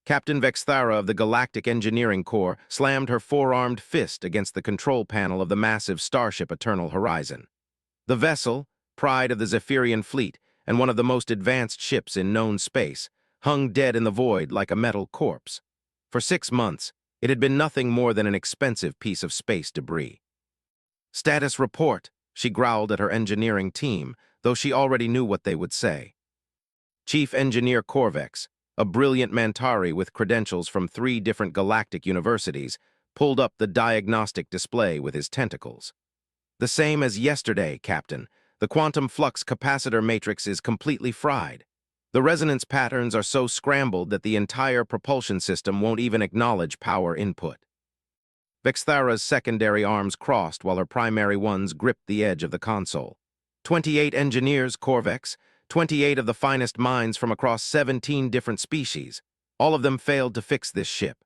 Captain Vexthara of the Galactic Engineering Corps slammed her four-armed fist against the control panel of the massive starship Eternal Horizon. The vessel, pride of the Zephyrian fleet and one of the most advanced ships in known space, hung dead in the void like a metal corpse. For 6 months, it had been nothing more than an expensive piece of space debris. "Status report," she growled at her engineering team, though she already knew what they would say. Chief Engineer Corvex, a brilliant Mantari with credentials from 3 different galactic universities, pulled up the diagnostic display with his tentacles. "The same as yesterday, Captain. The quantum flux capacitor matrix is completely fried. The resonance patterns are so scrambled that the entire propulsion system won't even acknowledge power input." Vexthara's secondary arms crossed while her primary ones gripped the edge of the console. 28 engineers, Corvex, 28 of the finest minds from across 17 different species. All of them failed to fix this ship.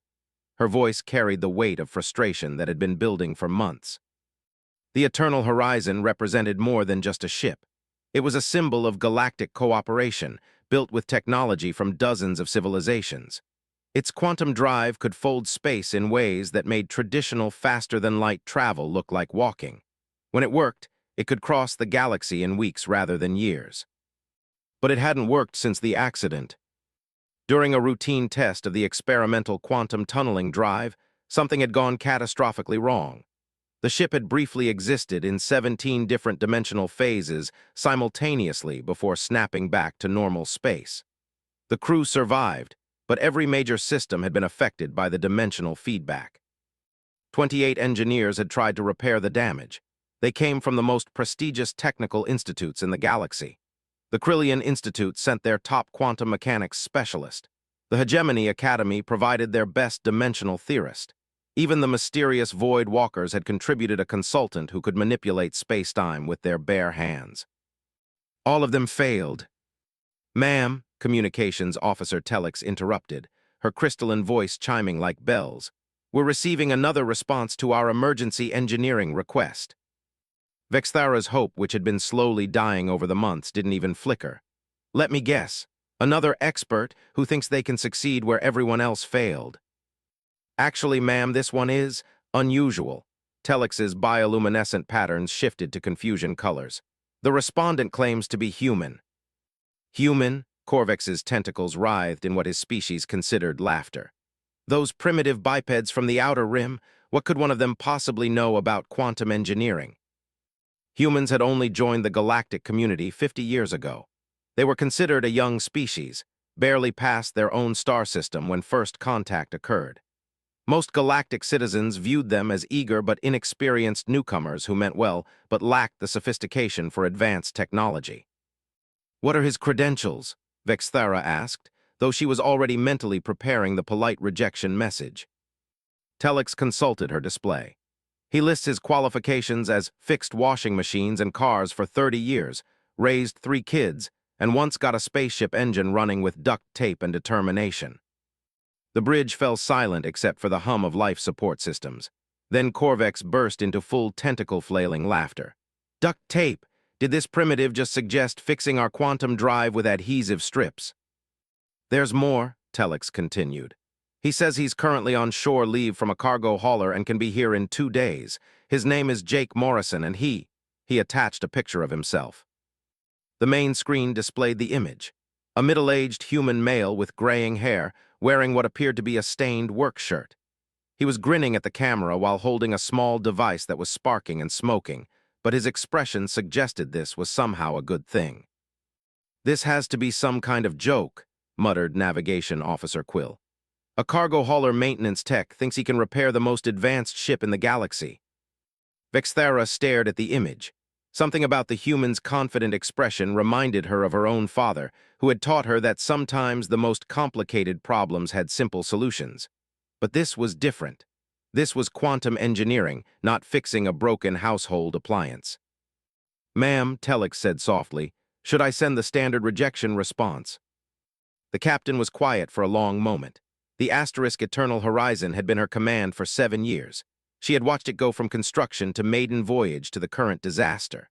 Her voice carried the weight of frustration that had been building for months. The Eternal Horizon represented more than just a ship. It was a symbol of galactic cooperation, built with technology from dozens of civilizations. Its quantum drive could fold space in ways that made traditional faster-than-light travel look like walking. When it worked, it could cross the galaxy in weeks rather than years. But it hadn't worked since the accident. During a routine test of the experimental quantum tunneling drive, something had gone catastrophically wrong. The ship had briefly existed in 17 different dimensional phases simultaneously before snapping back to normal space. The crew survived, but every major system had been affected by the dimensional feedback. 28 engineers had tried to repair the damage. They came from the most prestigious technical institutes in the galaxy. The Krillian Institute sent their top quantum mechanics specialist. The Hegemony Academy provided their best dimensional theorist. Even the mysterious Void Walkers had contributed a consultant who could manipulate space-time with their bare hands. All of them failed. "Ma'am," Communications Officer Telix interrupted, her crystalline voice chiming like bells, "we're receiving another response to our emergency engineering request." Vexthara's hope, which had been slowly dying over the months, didn't even flicker. "Let me guess. Another expert who thinks they can succeed where everyone else failed." "Actually, ma'am, this one is unusual." Telex's bioluminescent patterns shifted to confusion colors. "The respondent claims to be human." "Human?" Corvex's tentacles writhed in what his species considered laughter. "Those primitive bipeds from the Outer Rim, what could one of them possibly know about quantum engineering?" Humans had only joined the galactic community 50 years ago. They were considered a young species, barely past their own star system when first contact occurred. Most galactic citizens viewed them as eager but inexperienced newcomers who meant well but lacked the sophistication for advanced technology. "What are his credentials?" Vexthara asked, though she was already mentally preparing the polite rejection message. Telix consulted her display. "He lists his qualifications as fixed washing machines and cars for 30 years, raised 3 kids, and once got a spaceship engine running with duct tape and determination." The bridge fell silent except for the hum of life support systems. Then Corvex burst into full tentacle-flailing laughter. "Duct tape! Did this primitive just suggest fixing our quantum drive with adhesive strips?" "There's more," Telix continued. "He says he's currently on shore leave from a cargo hauler and can be here in 2 days. His name is Jake Morrison, and he attached a picture of himself." The main screen displayed the image. A middle-aged human male with graying hair, wearing what appeared to be a stained work shirt. He was grinning at the camera while holding a small device that was sparking and smoking, but his expression suggested this was somehow a good thing. "This has to be some kind of joke," muttered Navigation Officer Quill. "A cargo hauler maintenance tech thinks he can repair the most advanced ship in the galaxy." Vexthara stared at the image. Something about the human's confident expression reminded her of her own father, who had taught her that sometimes the most complicated problems had simple solutions. But this was different. This was quantum engineering, not fixing a broken household appliance. "Ma'am," Telix said softly, "should I send the standard rejection response?" The captain was quiet for a long moment. The asterisk Eternal Horizon had been her command for 7 years. She had watched it go from construction to maiden voyage to the current disaster.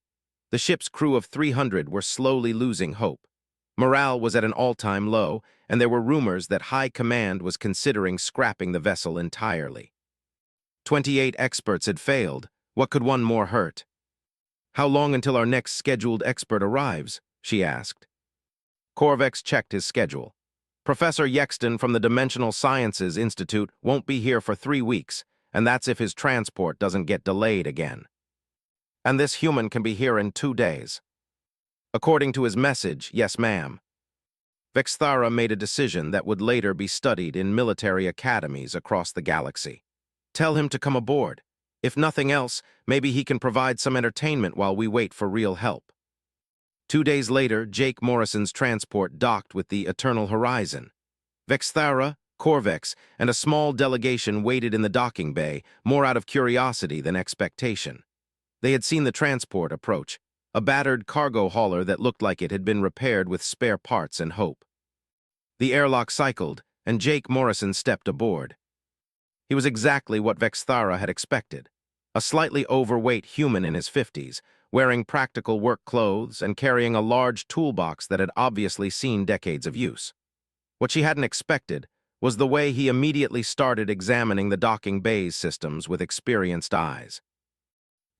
The ship's crew of 300 were slowly losing hope. Morale was at an all-time low, and there were rumors that High Command was considering scrapping the vessel entirely. 28 experts had failed. What could one more hurt? "How long until our next scheduled expert arrives?" she asked. Corvex checked his schedule. "Professor Yexton from the Dimensional Sciences Institute won't be here for 3 weeks, and that's if his transport doesn't get delayed again. And this human can be here in 2 days." According to his message, yes, ma'am. Vexthara made a decision that would later be studied in military academies across the galaxy. Tell him to come aboard. If nothing else, maybe he can provide some entertainment while we wait for real help. 2 days later, Jake Morrison's transport docked with the Eternal Horizon. Vexthara, Corvex, and a small delegation waited in the docking bay, more out of curiosity than expectation. They had seen the transport approach, a battered cargo hauler that looked like it had been repaired with spare parts and hope. The airlock cycled, and Jake Morrison stepped aboard. He was exactly what Vexthara had expected, a slightly overweight human in his 50s, wearing practical work clothes and carrying a large toolbox that had obviously seen decades of use. What she hadn't expected was the way he immediately started examining the docking bay's systems with experienced eyes.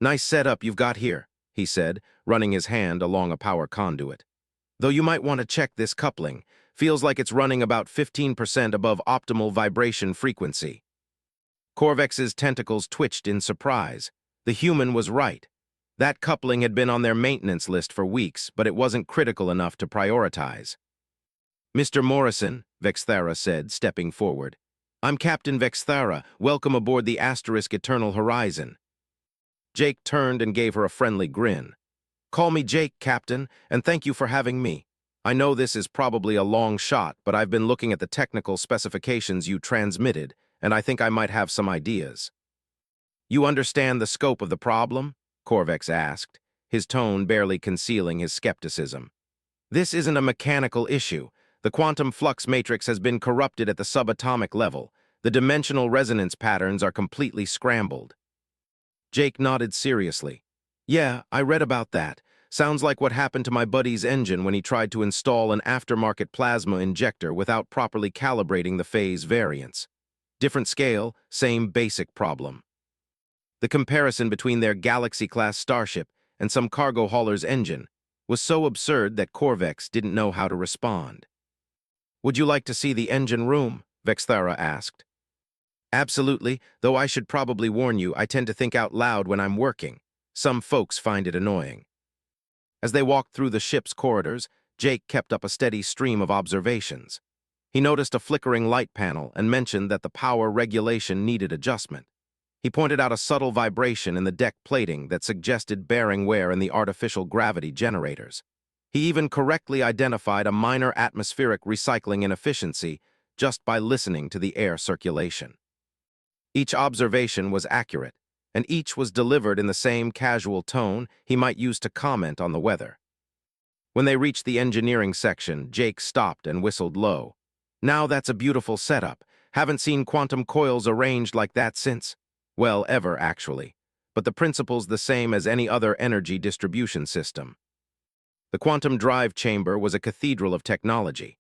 "Nice setup you've got here," he said, running his hand along a power conduit. "Though you might want to check this coupling. Feels like it's running about 15% above optimal vibration frequency." Corvex's tentacles twitched in surprise. The human was right. That coupling had been on their maintenance list for weeks, but it wasn't critical enough to prioritize. "Mr. Morrison," Vexthara said, stepping forward. "I'm Captain Vexthara. Welcome aboard the Eternal Horizon." Jake turned and gave her a friendly grin. "Call me Jake, Captain, and thank you for having me. I know this is probably a long shot, but I've been looking at the technical specifications you transmitted, and I think I might have some ideas." "You understand the scope of the problem?" Corvex asked, his tone barely concealing his skepticism. "This isn't a mechanical issue. The quantum flux matrix has been corrupted at the subatomic level. The dimensional resonance patterns are completely scrambled." Jake nodded seriously. "Yeah, I read about that. Sounds like what happened to my buddy's engine when he tried to install an aftermarket plasma injector without properly calibrating the phase variance. Different scale, same basic problem." The comparison between their Galaxy-class starship and some cargo hauler's engine was so absurd that Corvex didn't know how to respond. "Would you like to see the engine room?" Vexthara asked. "Absolutely, though I should probably warn you, I tend to think out loud when I'm working. Some folks find it annoying." As they walked through the ship's corridors, Jake kept up a steady stream of observations. He noticed a flickering light panel and mentioned that the power regulation needed adjustment. He pointed out a subtle vibration in the deck plating that suggested bearing wear in the artificial gravity generators. He even correctly identified a minor atmospheric recycling inefficiency just by listening to the air circulation. Each observation was accurate, and each was delivered in the same casual tone he might use to comment on the weather. When they reached the engineering section, Jake stopped and whistled low. "Now that's a beautiful setup. Haven't seen quantum coils arranged like that since. Well, ever, actually. But the principle's the same as any other energy distribution system." The quantum drive chamber was a cathedral of technology.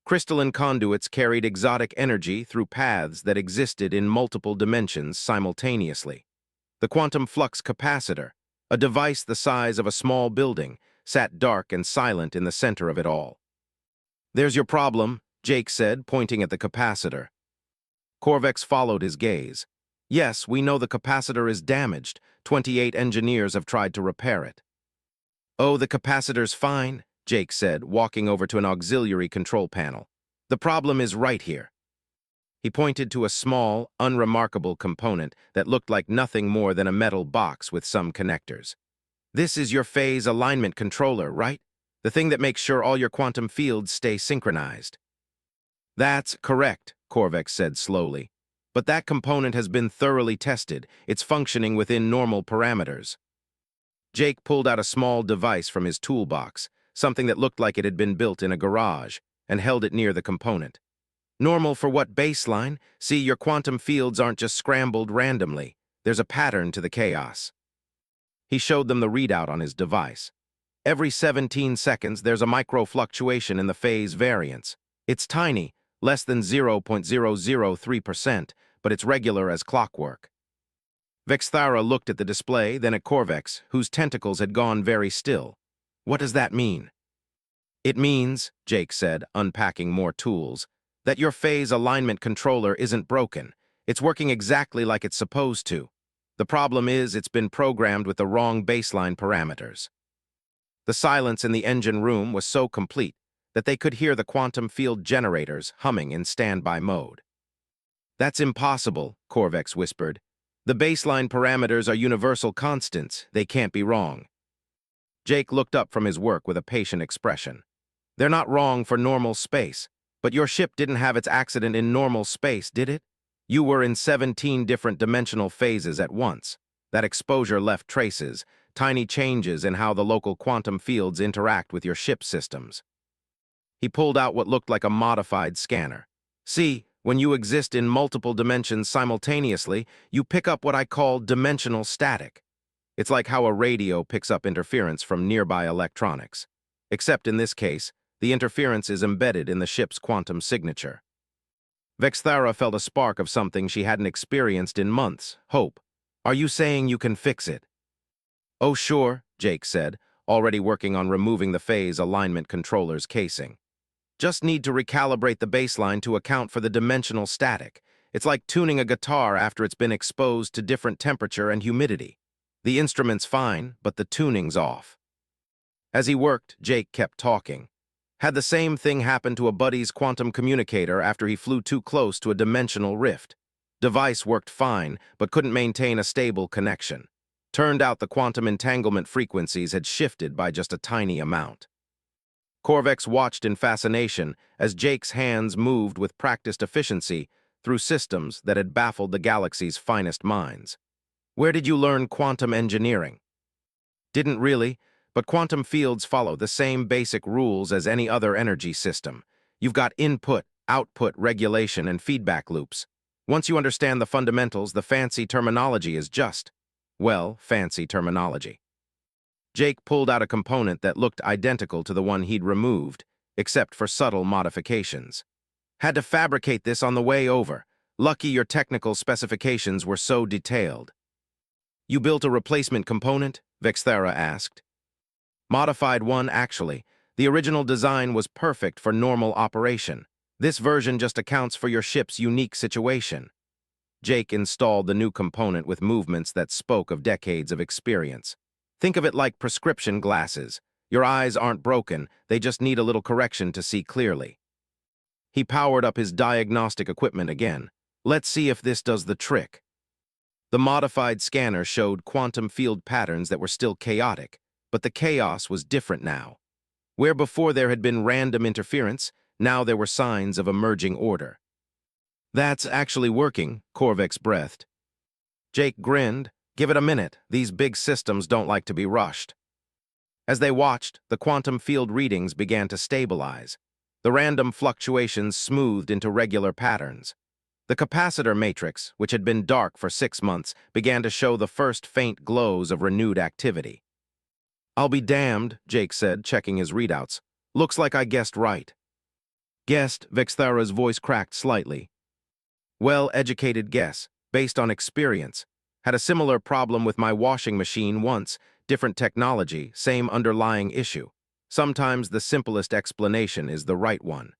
Crystalline conduits carried exotic energy through paths that existed in multiple dimensions simultaneously. The quantum flux capacitor, a device the size of a small building, sat dark and silent in the center of it all. "There's your problem," Jake said, pointing at the capacitor. Corvex followed his gaze. "Yes, we know the capacitor is damaged. 28 engineers have tried to repair it." "Oh, the capacitor's fine," Jake said, walking over to an auxiliary control panel. "The problem is right here." He pointed to a small, unremarkable component that looked like nothing more than a metal box with some connectors. "This is your phase alignment controller, right? The thing that makes sure all your quantum fields stay synchronized." "That's correct," Corvex said slowly. "But that component has been thoroughly tested. It's functioning within normal parameters." Jake pulled out a small device from his toolbox, something that looked like it had been built in a garage, and held it near the component. "Normal for what baseline? See, your quantum fields aren't just scrambled randomly. There's a pattern to the chaos." He showed them the readout on his device. Every 17 seconds, there's a micro fluctuation in the phase variance. It's tiny, less than 0.003%, but it's regular as clockwork. Vexthara looked at the display, then at Corvex, whose tentacles had gone very still. What does that mean? It means, Jake said, unpacking more tools, that your phase alignment controller isn't broken. It's working exactly like it's supposed to. The problem is it's been programmed with the wrong baseline parameters. The silence in the engine room was so complete that they could hear the quantum field generators humming in standby mode. That's impossible, Corvex whispered. The baseline parameters are universal constants. They can't be wrong. Jake looked up from his work with a patient expression. They're not wrong for normal space, but your ship didn't have its accident in normal space, did it? You were in 17 different dimensional phases at once. That exposure left traces, tiny changes in how the local quantum fields interact with your ship systems. He pulled out what looked like a modified scanner. See, when you exist in multiple dimensions simultaneously, you pick up what I call dimensional static. It's like how a radio picks up interference from nearby electronics. Except in this case, the interference is embedded in the ship's quantum signature. Vexthara felt a spark of something she hadn't experienced in months, hope. Are you saying you can fix it? Oh sure, Jake said, already working on removing the phase alignment controller's casing. Just need to recalibrate the baseline to account for the dimensional static. It's like tuning a guitar after it's been exposed to different temperature and humidity. The instrument's fine, but the tuning's off. As he worked, Jake kept talking. Had the same thing happen to a buddy's quantum communicator after he flew too close to a dimensional rift. Device worked fine, but couldn't maintain a stable connection. Turned out the quantum entanglement frequencies had shifted by just a tiny amount. Corvex watched in fascination as Jake's hands moved with practiced efficiency through systems that had baffled the galaxy's finest minds. Where did you learn quantum engineering? Didn't really, but quantum fields follow the same basic rules as any other energy system. You've got input, output, regulation, and feedback loops. Once you understand the fundamentals, the fancy terminology is just, well, fancy terminology. Jake pulled out a component that looked identical to the one he'd removed, except for subtle modifications. Had to fabricate this on the way over. Lucky your technical specifications were so detailed. You built a replacement component? Vexthara asked. Modified one, actually. The original design was perfect for normal operation. This version just accounts for your ship's unique situation. Jake installed the new component with movements that spoke of decades of experience. Think of it like prescription glasses. Your eyes aren't broken, they just need a little correction to see clearly. He powered up his diagnostic equipment again. Let's see if this does the trick. The modified scanner showed quantum field patterns that were still chaotic, but the chaos was different now. Where before there had been random interference, now there were signs of emerging order. That's actually working, Corvex breathed. Jake grinned. Give it a minute, these big systems don't like to be rushed. As they watched, the quantum field readings began to stabilize. The random fluctuations smoothed into regular patterns. The capacitor matrix, which had been dark for 6 months, began to show the first faint glows of renewed activity. I'll be damned, Jake said, checking his readouts. Looks like I guessed right. Guessed, Vexthara's voice cracked slightly. Well-educated guess, based on experience. Had a similar problem with my washing machine once, different technology, same underlying issue. Sometimes the simplest explanation is the right one.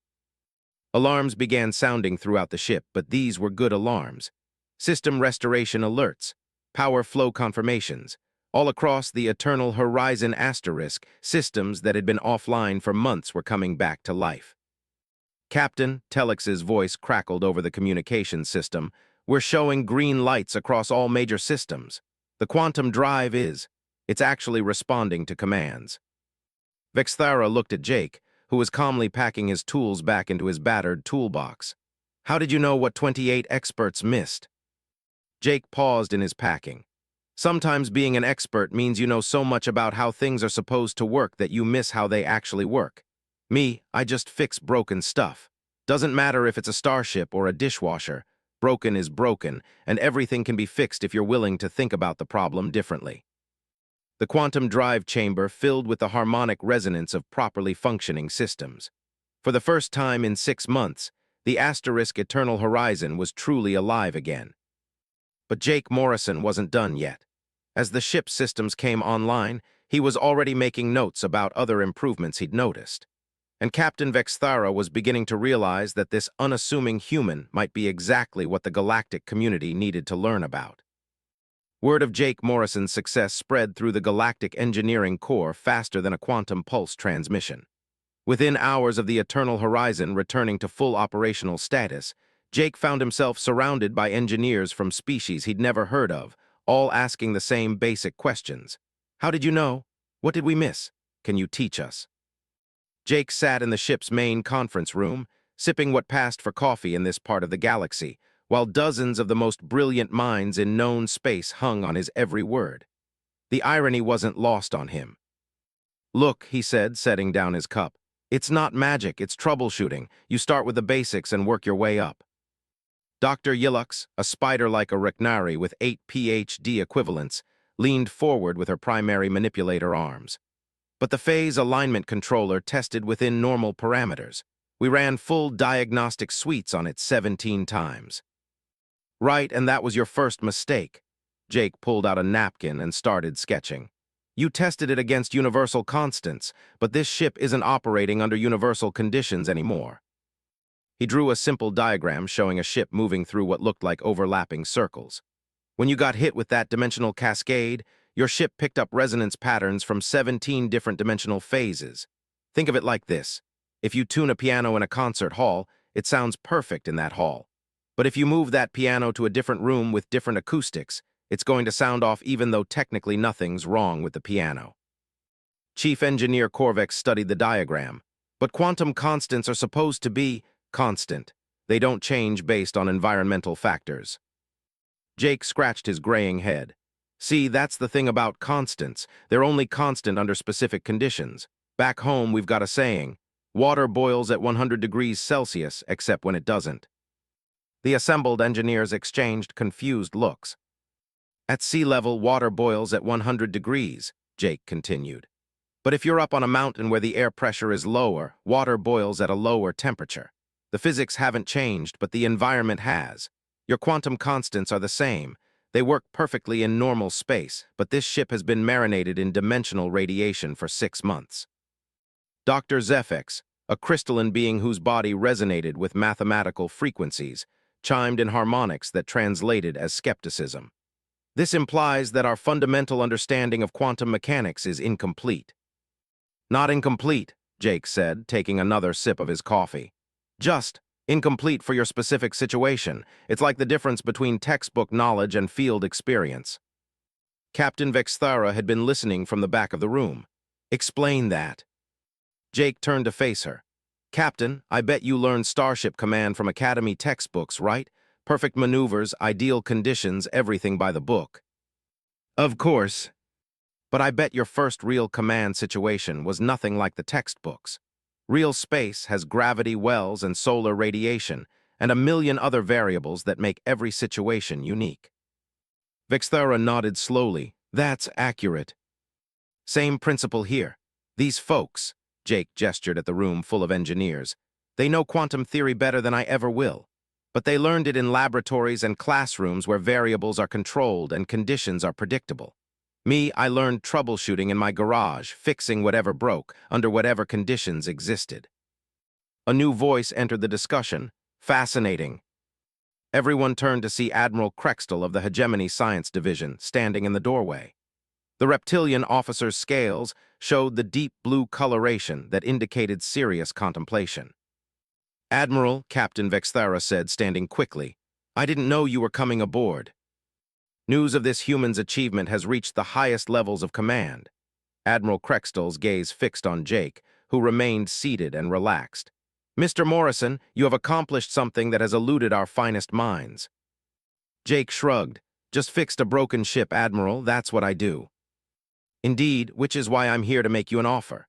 Alarms began sounding throughout the ship, but these were good alarms. System restoration alerts, power flow confirmations. All across the Eternal Horizon asterisk, systems that had been offline for months were coming back to life. Captain, Telex's voice crackled over the communications system. We're showing green lights across all major systems. The quantum drive it's actually responding to commands. Vexthara looked at Jake, who was calmly packing his tools back into his battered toolbox. How did you know what 28 experts missed? Jake paused in his packing. Sometimes being an expert means you know so much about how things are supposed to work that you miss how they actually work. Me, I just fix broken stuff. Doesn't matter if it's a starship or a dishwasher. Broken is broken, and everything can be fixed if you're willing to think about the problem differently. The quantum drive chamber filled with the harmonic resonance of properly functioning systems. For the first time in 6 months, the asterisk Eternal Horizon was truly alive again. But Jake Morrison wasn't done yet. As the ship's systems came online, he was already making notes about other improvements he'd noticed. And Captain Vexthara was beginning to realize that this unassuming human might be exactly what the galactic community needed to learn about. Word of Jake Morrison's success spread through the Galactic Engineering Corps faster than a quantum pulse transmission. Within hours of the Eternal Horizon returning to full operational status, Jake found himself surrounded by engineers from species he'd never heard of, all asking the same basic questions. How did you know? What did we miss? Can you teach us? Jake sat in the ship's main conference room, sipping what passed for coffee in this part of the galaxy, while dozens of the most brilliant minds in known space hung on his every word. The irony wasn't lost on him. Look, he said, setting down his cup. It's not magic, it's troubleshooting. You start with the basics and work your way up. Dr. Yillux, a spider like a Riknari with 8 PhD equivalents, leaned forward with her primary manipulator arms. But the phase alignment controller tested within normal parameters. We ran full diagnostic suites on it 17 times. Right, and that was your first mistake. Jake pulled out a napkin and started sketching. You tested it against universal constants, but this ship isn't operating under universal conditions anymore. He drew a simple diagram showing a ship moving through what looked like overlapping circles. When you got hit with that dimensional cascade, your ship picked up resonance patterns from 17 different dimensional phases. Think of it like this. If you tune a piano in a concert hall, it sounds perfect in that hall. But if you move that piano to a different room with different acoustics, it's going to sound off even though technically nothing's wrong with the piano. Chief Engineer Korvex studied the diagram, but quantum constants are supposed to be constant. They don't change based on environmental factors. Jake scratched his graying head. See, that's the thing about constants. They're only constant under specific conditions. Back home, we've got a saying, water boils at 100 degrees Celsius, except when it doesn't. The assembled engineers exchanged confused looks. At sea level, water boils at 100 degrees, Jake continued. But if you're up on a mountain where the air pressure is lower, water boils at a lower temperature. The physics haven't changed, but the environment has. Your quantum constants are the same. They work perfectly in normal space, but this ship has been marinated in dimensional radiation for 6 months. Dr. Zephex, a crystalline being whose body resonated with mathematical frequencies, chimed in harmonics that translated as skepticism. This implies that our fundamental understanding of quantum mechanics is incomplete. Not incomplete, Jake said, taking another sip of his coffee. Just incomplete for your specific situation. It's like the difference between textbook knowledge and field experience. Captain Vexthara had been listening from the back of the room. Explain that. Jake turned to face her. Captain, I bet you learned Starship Command from Academy textbooks, right? Perfect maneuvers, ideal conditions, everything by the book. Of course. But I bet your first real command situation was nothing like the textbooks. Real space has gravity wells and solar radiation, and a million other variables that make every situation unique. Vexthara nodded slowly. That's accurate. Same principle here. These folks, Jake gestured at the room full of engineers, they know quantum theory better than I ever will. But they learned it in laboratories and classrooms where variables are controlled and conditions are predictable. Me, I learned troubleshooting in my garage, fixing whatever broke, under whatever conditions existed. A new voice entered the discussion. Fascinating. Everyone turned to see Admiral Krextel of the Hegemony Science Division standing in the doorway. The reptilian officer's scales showed the deep blue coloration that indicated serious contemplation. Admiral, Captain Vexthara said, standing quickly, I didn't know you were coming aboard. News of this human's achievement has reached the highest levels of command. Admiral Krextel's gaze fixed on Jake, who remained seated and relaxed. Mr. Morrison, you have accomplished something that has eluded our finest minds. Jake shrugged. Just fixed a broken ship, Admiral, that's what I do. Indeed, which is why I'm here to make you an offer.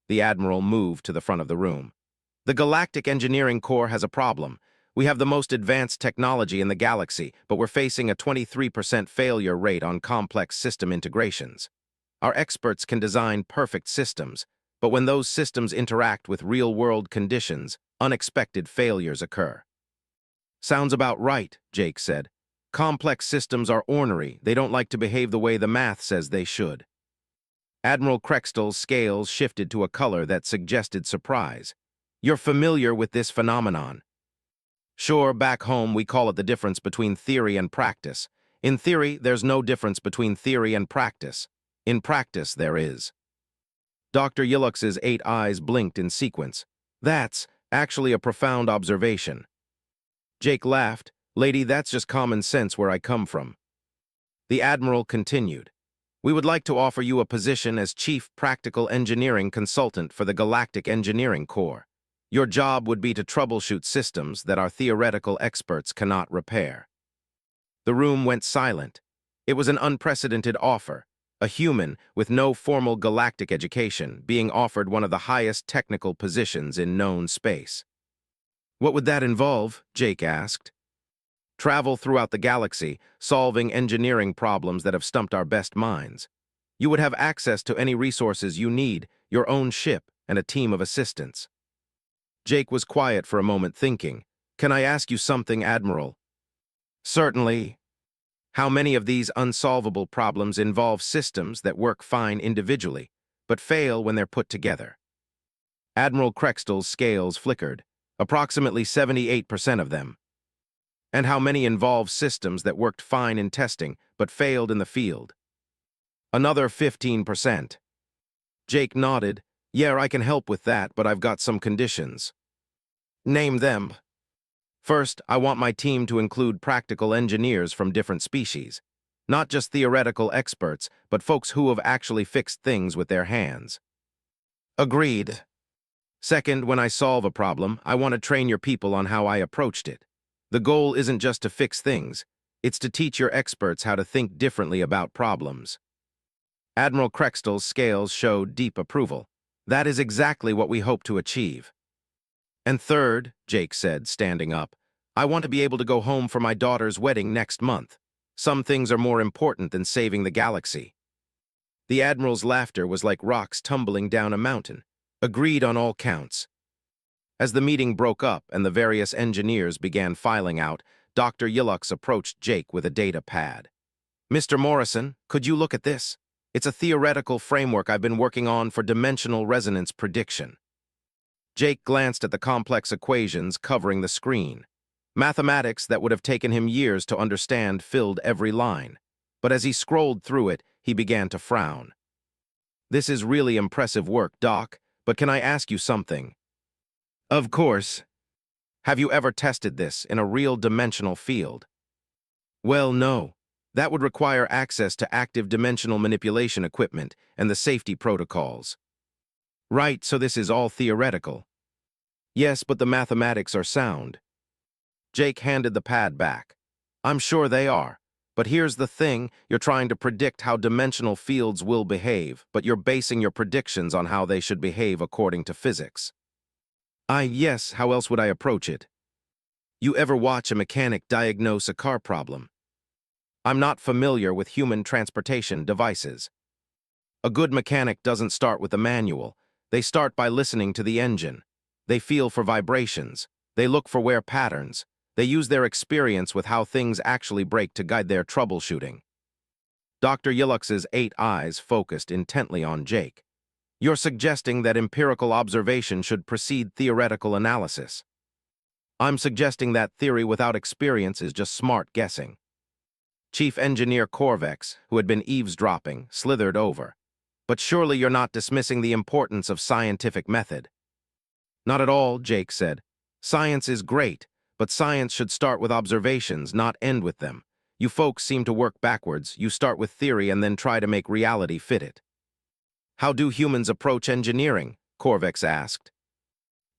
The Admiral moved to the front of the room. The Galactic Engineering Corps has a problem. We have the most advanced technology in the galaxy, but we're facing a 23% failure rate on complex system integrations. Our experts can design perfect systems, But when those systems interact with real-world conditions, unexpected failures occur. Sounds about right, Jake said. Complex systems are ornery. They don't like to behave the way the math says they should. Admiral Crextall's scales shifted to a color that suggested surprise. You're familiar with this phenomenon. Sure, back home we call it the difference between theory and practice. In theory, there's no difference between theory and practice. In practice, there is. Dr. Yillux's 8 eyes blinked in sequence. That's actually a profound observation. Jake laughed. Lady, that's just common sense where I come from. The Admiral continued. We would like to offer you a position as Chief Practical Engineering Consultant for the Galactic Engineering Corps. Your job would be to troubleshoot systems that our theoretical experts cannot repair. The room went silent. It was an unprecedented offer, a human with no formal galactic education being offered one of the highest technical positions in known space. What would that involve? Jake asked. Travel throughout the galaxy, solving engineering problems that have stumped our best minds. You would have access to any resources you need, your own ship, and a team of assistants. Jake was quiet for a moment, thinking, Can I ask you something, Admiral? Certainly. How many of these unsolvable problems involve systems that work fine individually, but fail when they're put together? Admiral Crextall's scales flickered. Approximately 78% of them. And how many involve systems that worked fine in testing, but failed in the field? Another 15%. Jake nodded. Yeah, I can help with that, but I've got some conditions. Name them. First, I want my team to include practical engineers from different species. Not just theoretical experts, but folks who have actually fixed things with their hands. Agreed. Second, when I solve a problem, I want to train your people on how I approached it. The goal isn't just to fix things, it's to teach your experts how to think differently about problems. Admiral Crextall's scales showed deep approval. That is exactly what we hope to achieve. And third, Jake said, standing up, I want to be able to go home for my daughter's wedding next month. Some things are more important than saving the galaxy. The Admiral's laughter was like rocks tumbling down a mountain. Agreed on all counts. As the meeting broke up and the various engineers began filing out, Dr. Yillux approached Jake with a data pad. Mr. Morrison, could you look at this? It's a theoretical framework I've been working on for dimensional resonance prediction. Jake glanced at the complex equations covering the screen. Mathematics that would have taken him years to understand filled every line. But as he scrolled through it, he began to frown. This is really impressive work, Doc, but can I ask you something? Of course. Have you ever tested this in a real dimensional field? Well, no. That would require access to active dimensional manipulation equipment and the safety protocols. Right, so this is all theoretical. Yes, but the mathematics are sound. Jake handed the pad back. I'm sure they are. But here's the thing, you're trying to predict how dimensional fields will behave, but you're basing your predictions on how they should behave according to physics. Yes, how else would I approach it? You ever watch a mechanic diagnose a car problem? I'm not familiar with human transportation devices. A good mechanic doesn't start with a manual. They start by listening to the engine. They feel for vibrations. They look for wear patterns. They use their experience with how things actually break to guide their troubleshooting. Dr. Yillux's 8 eyes focused intently on Jake. You're suggesting that empirical observation should precede theoretical analysis. I'm suggesting that theory without experience is just smart guessing. Chief Engineer Corvex, who had been eavesdropping, slithered over. But surely you're not dismissing the importance of scientific method. Not at all, Jake said. Science is great, but science should start with observations, not end with them. You folks seem to work backwards. You start with theory and then try to make reality fit it. How do humans approach engineering? Corvex asked.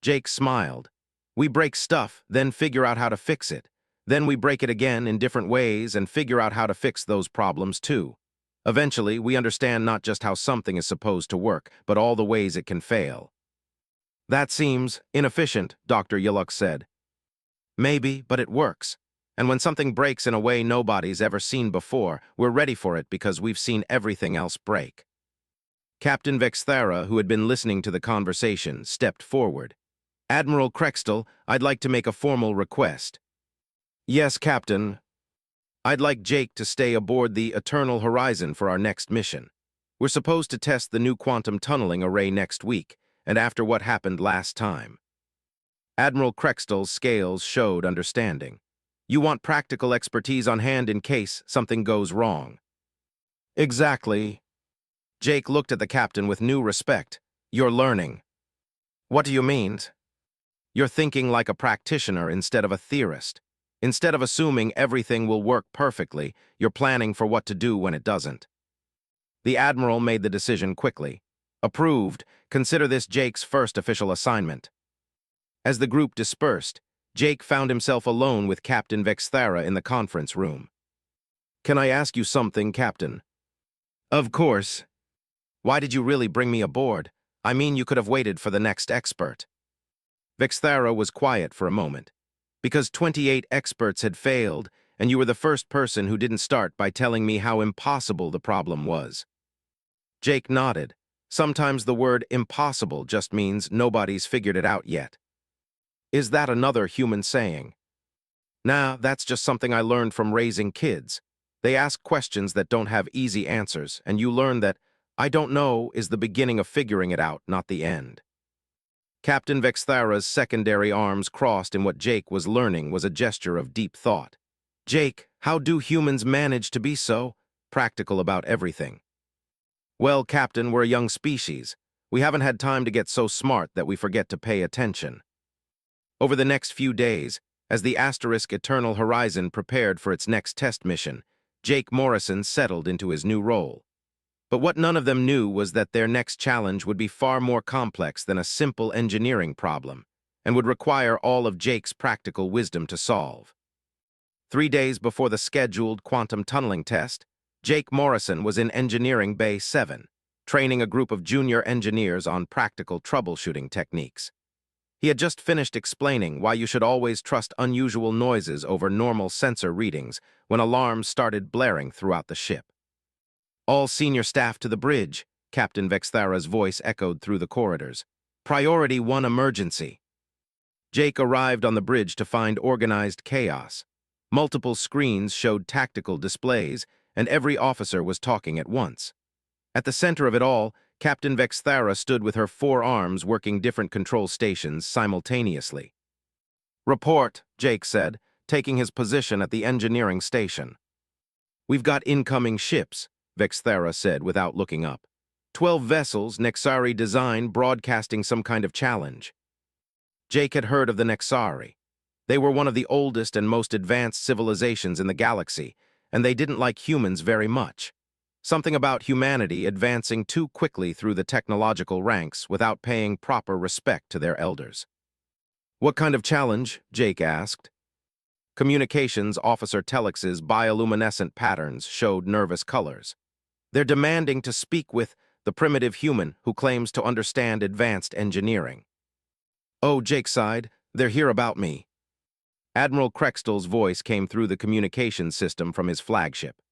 Jake smiled. We break stuff, then figure out how to fix it. Then we break it again in different ways and figure out how to fix those problems too. Eventually, we understand not just how something is supposed to work, but all the ways it can fail. That seems inefficient, Dr. Yillux said. Maybe, but it works. And when something breaks in a way nobody's ever seen before, we're ready for it because we've seen everything else break. Captain Vexthara, who had been listening to the conversation, stepped forward. "Admiral Crextel, I'd like to make a formal request." "Yes, Captain. I'd like Jake to stay aboard the Eternal Horizon for our next mission. We're supposed to test the new quantum tunneling array next week, and after what happened last time." Admiral Crextel's scales showed understanding. "You want practical expertise on hand in case something goes wrong." "Exactly." Jake looked at the captain with new respect. "You're learning." "What do you mean?" "You're thinking like a practitioner instead of a theorist. Instead of assuming everything will work perfectly, you're planning for what to do when it doesn't." The Admiral made the decision quickly. "Approved. Consider this Jake's first official assignment." As the group dispersed, Jake found himself alone with Captain Vexthara in the conference room. "Can I ask you something, Captain?" "Of course." "Why did you really bring me aboard? I mean, you could have waited for the next expert." Vexthara was quiet for a moment. "Because 28 experts had failed, and you were the first person who didn't start by telling me how impossible the problem was." Jake nodded. Sometimes the word impossible just means nobody's figured it out yet. "Is that another human saying?" "Nah, that's just something I learned from raising kids. They ask questions that don't have easy answers, and you learn that 'I don't know' is the beginning of figuring it out, not the end." Captain Vexthara's secondary arms crossed in what Jake was learning was a gesture of deep thought. "Jake, how do humans manage to be so practical about everything?" "Well, Captain, we're a young species. We haven't had time to get so smart that we forget to pay attention." Over the next few days, as the Asterisk Eternal Horizon prepared for its next test mission, Jake Morrison settled into his new role. But what none of them knew was that their next challenge would be far more complex than a simple engineering problem, and would require all of Jake's practical wisdom to solve. 3 days before the scheduled quantum tunneling test, Jake Morrison was in Engineering Bay 7, training a group of junior engineers on practical troubleshooting techniques. He had just finished explaining why you should always trust unusual noises over normal sensor readings when alarms started blaring throughout the ship. "All senior staff to the bridge," Captain Vexthara's voice echoed through the corridors. "Priority 1 emergency." Jake arrived on the bridge to find organized chaos. Multiple screens showed tactical displays, and every officer was talking at once. At the center of it all, Captain Vexthara stood with her 4 arms working different control stations simultaneously. "Report," Jake said, taking his position at the engineering station. "We've got incoming ships," Vexthara said without looking up. 12 vessels, Nexari design, broadcasting some kind of challenge." Jake had heard of the Nexari. They were one of the oldest and most advanced civilizations in the galaxy, and they didn't like humans very much. Something about humanity advancing too quickly through the technological ranks without paying proper respect to their elders. "What kind of challenge?" Jake asked. Communications Officer Telex's bioluminescent patterns showed nervous colors. "They're demanding to speak with the primitive human who claims to understand advanced engineering." "Oh," Jake sighed, "they're here about me." Admiral Crextel's voice came through the communications system from his flagship.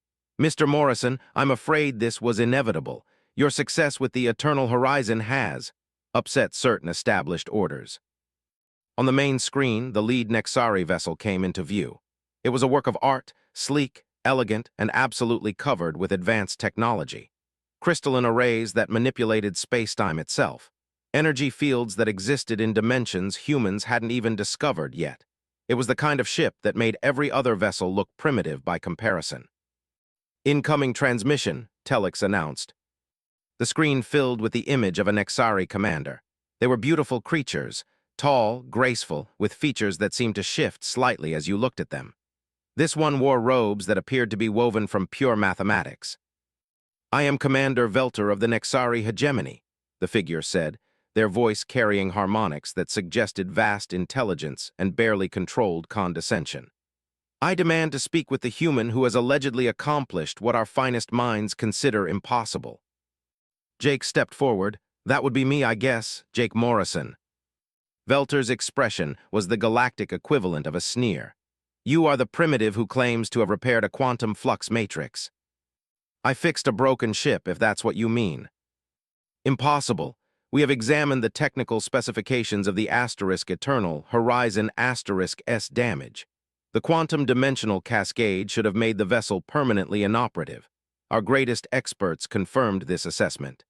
"Mr. Morrison, I'm afraid this was inevitable. Your success with the Eternal Horizon has upset certain established orders." On the main screen, the lead Nexari vessel came into view. It was a work of art, sleek, elegant, and absolutely covered with advanced technology. Crystalline arrays that manipulated spacetime itself. Energy fields that existed in dimensions humans hadn't even discovered yet. It was the kind of ship that made every other vessel look primitive by comparison. "Incoming transmission," Telex announced. The screen filled with the image of a Nexari commander. They were beautiful creatures, tall, graceful, with features that seemed to shift slightly as you looked at them. This one wore robes that appeared to be woven from pure mathematics. "I am Commander Velter of the Nexari hegemony," the figure said, their voice carrying harmonics that suggested vast intelligence and barely controlled condescension. "I demand to speak with the human who has allegedly accomplished what our finest minds consider impossible." Jake stepped forward. "That would be me, I guess, Jake Morrison." Velter's expression was the galactic equivalent of a sneer. "You are the primitive who claims to have repaired a quantum flux matrix." "I fixed a broken ship, if that's what you mean." Impossible. We have examined the technical specifications of the asterisk eternal horizon asterisk S damage. The quantum dimensional cascade should have made the vessel permanently inoperative. Our greatest experts confirmed this assessment.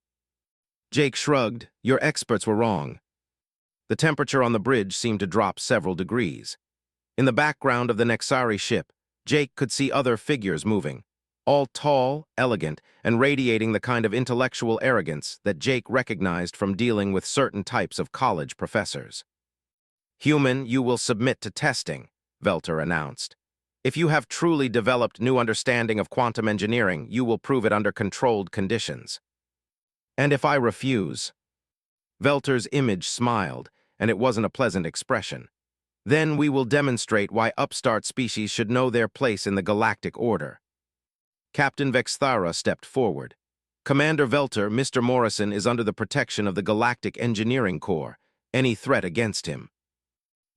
Jake shrugged. Your experts were wrong. The temperature on the bridge seemed to drop several degrees. In the background of the Nexari ship, Jake could see other figures moving, all tall, elegant, and radiating the kind of intellectual arrogance that Jake recognized from dealing with certain types of college professors. Human, you will submit to testing, Velter announced. If you have truly developed new understanding of quantum engineering, you will prove it under controlled conditions. And if I refuse? Velter's image smiled, and it wasn't a pleasant expression. Then we will demonstrate why upstart species should know their place in the galactic order. Captain Vexthara stepped forward. Commander Velter, Mr. Morrison is under the protection of the Galactic Engineering Corps. Any threat against him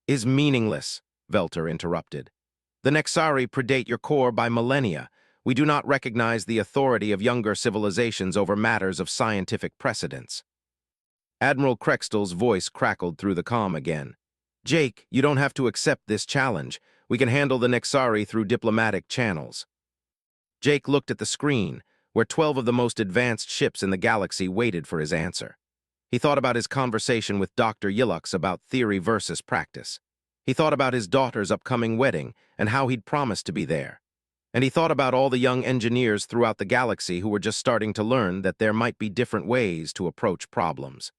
is meaningless, Velter interrupted. The Nexari predate your corps by millennia. We do not recognize the authority of younger civilizations over matters of scientific precedence. Admiral Krextel's voice crackled through the comm again. Jake, you don't have to accept this challenge. We can handle the Nexari through diplomatic channels. Jake looked at the screen, where 12 of the most advanced ships in the galaxy waited for his answer. He thought about his conversation with Dr. Yillux about theory versus practice. He thought about his daughter's upcoming wedding and how he'd promised to be there. And he thought about all the young engineers throughout the galaxy who were just starting to learn that there might be different ways to approach problems.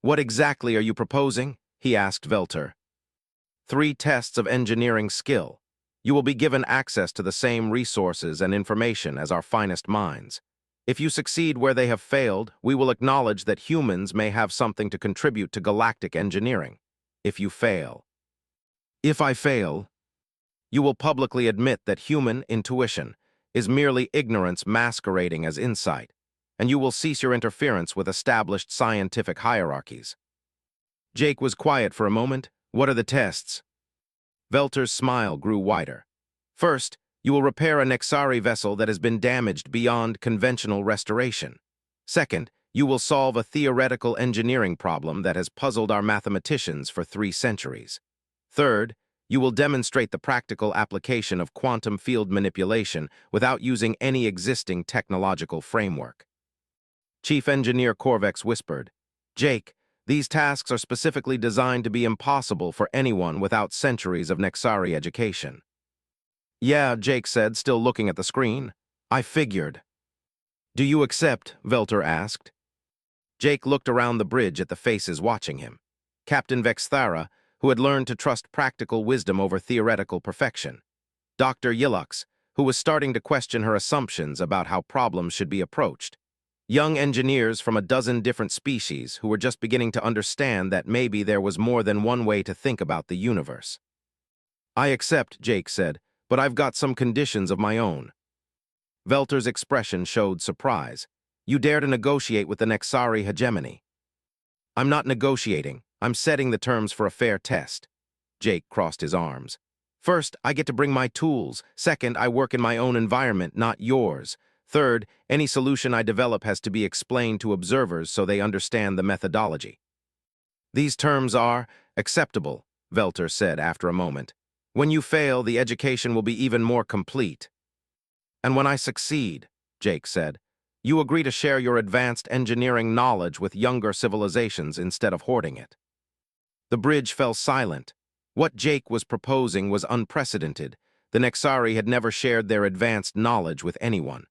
What exactly are you proposing? He asked Velter. 3 tests of engineering skill. You will be given access to the same resources and information as our finest minds. If you succeed where they have failed, we will acknowledge that humans may have something to contribute to galactic engineering. If you fail. If I fail, you will publicly admit that human intuition is merely ignorance masquerading as insight, and you will cease your interference with established scientific hierarchies. Jake was quiet for a moment. What are the tests? Velter's smile grew wider. First, you will repair a Nexari vessel that has been damaged beyond conventional restoration. Second, you will solve a theoretical engineering problem that has puzzled our mathematicians for 3 centuries. Third, you will demonstrate the practical application of quantum field manipulation without using any existing technological framework. Chief Engineer Corvex whispered, Jake, these tasks are specifically designed to be impossible for anyone without centuries of Nexari education. Yeah, Jake said, still looking at the screen. I figured. Do you accept? Velter asked. Jake looked around the bridge at the faces watching him. Captain Vexthara, who had learned to trust practical wisdom over theoretical perfection. Dr. Yillux, who was starting to question her assumptions about how problems should be approached. Young engineers from a dozen different species who were just beginning to understand that maybe there was more than one way to think about the universe. I accept, Jake said, but I've got some conditions of my own. Velter's expression showed surprise. You dare to negotiate with the Nexari hegemony. I'm not negotiating. I'm setting the terms for a fair test. Jake crossed his arms. First, I get to bring my tools. Second, I work in my own environment, not yours. Third, any solution I develop has to be explained to observers so they understand the methodology. These terms are acceptable, Velter said after a moment. When you fail, the education will be even more complete. And when I succeed, Jake said, you agree to share your advanced engineering knowledge with younger civilizations instead of hoarding it. The bridge fell silent. What Jake was proposing was unprecedented. The Nexari had never shared their advanced knowledge with anyone.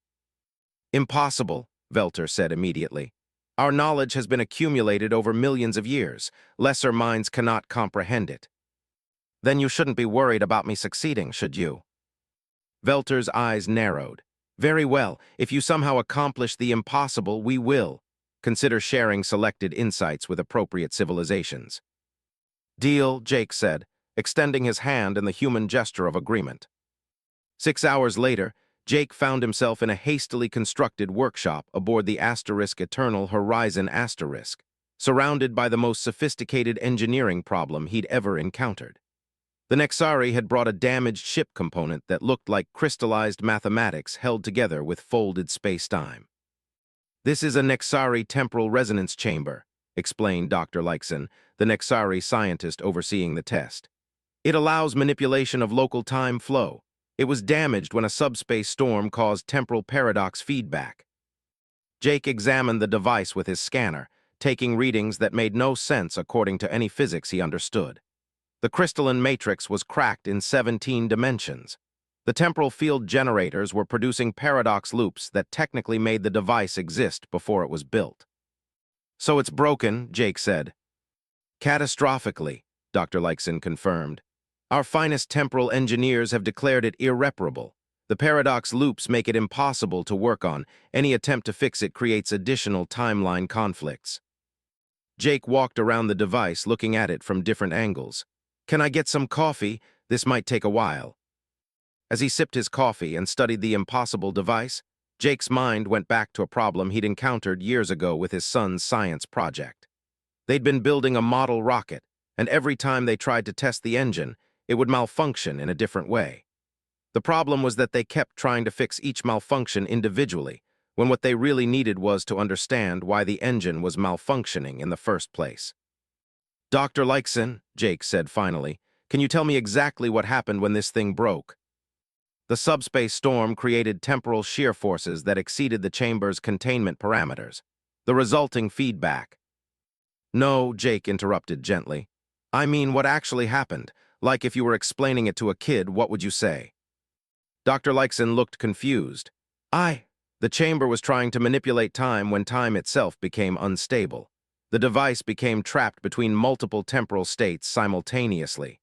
Impossible, Velter said immediately. Our knowledge has been accumulated over millions of years. Lesser minds cannot comprehend it. Then you shouldn't be worried about me succeeding, should you? Velter's eyes narrowed. Very well, if you somehow accomplish the impossible, we will. Consider sharing selected insights with appropriate civilizations. Deal, Jake said, extending his hand in the human gesture of agreement. 6 hours later, Jake found himself in a hastily constructed workshop aboard the asterisk Eternal Horizon asterisk, surrounded by the most sophisticated engineering problem he'd ever encountered. The Nexari had brought a damaged ship component that looked like crystallized mathematics held together with folded space-time. This is a Nexari temporal resonance chamber, explained Dr. Lykson, the Nexari scientist overseeing the test. It allows manipulation of local time flow. It was damaged when a subspace storm caused temporal paradox feedback. Jake examined the device with his scanner, taking readings that made no sense according to any physics he understood. The crystalline matrix was cracked in 17 dimensions. The temporal field generators were producing paradox loops that technically made the device exist before it was built. So it's broken, Jake said. Catastrophically, Dr. Lykson confirmed. Our finest temporal engineers have declared it irreparable. The paradox loops make it impossible to work on. Any attempt to fix it creates additional timeline conflicts. Jake walked around the device, looking at it from different angles. Can I get some coffee? This might take a while. As he sipped his coffee and studied the impossible device, Jake's mind went back to a problem he'd encountered years ago with his son's science project. They'd been building a model rocket, and every time they tried to test the engine, it would malfunction in a different way. The problem was that they kept trying to fix each malfunction individually, when what they really needed was to understand why the engine was malfunctioning in the first place. Dr. Lykson, Jake said finally, can you tell me exactly what happened when this thing broke? The subspace storm created temporal shear forces that exceeded the chamber's containment parameters. The resulting feedback. No, Jake interrupted gently. I mean what actually happened. Like if you were explaining it to a kid, what would you say? Dr. Lykson looked confused. The chamber was trying to manipulate time when time itself became unstable. The device became trapped between multiple temporal states simultaneously.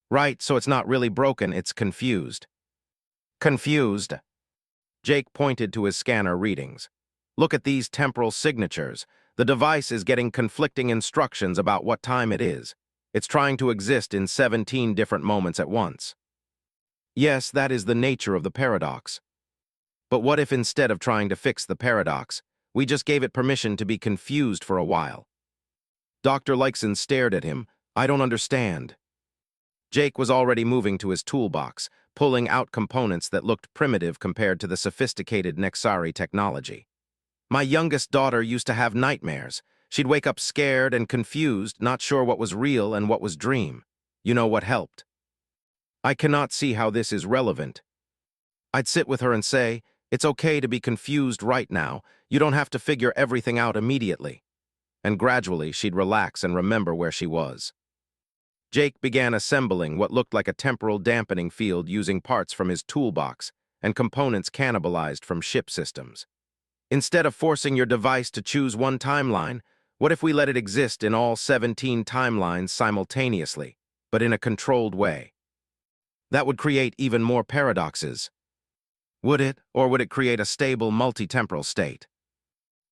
Right, so it's not really broken, it's confused. Confused. Jake pointed to his scanner readings. Look at these temporal signatures. The device is getting conflicting instructions about what time it is. It's trying to exist in 17 different moments at once. Yes, that is the nature of the paradox. But what if instead of trying to fix the paradox, we just gave it permission to be confused for a while? Dr. Lykson stared at him. I don't understand. Jake was already moving to his toolbox, pulling out components that looked primitive compared to the sophisticated Nexari technology. My youngest daughter used to have nightmares. She'd wake up scared and confused, not sure what was real and what was dream. You know what helped? I cannot see how this is relevant. I'd sit with her and say, it's okay to be confused right now. You don't have to figure everything out immediately. And gradually, she'd relax and remember where she was. Jake began assembling what looked like a temporal dampening field using parts from his toolbox and components cannibalized from ship systems. Instead of forcing your device to choose one timeline, what if we let it exist in all 17 timelines simultaneously, but in a controlled way? That would create even more paradoxes. Would it, or would it create a stable multi-temporal state?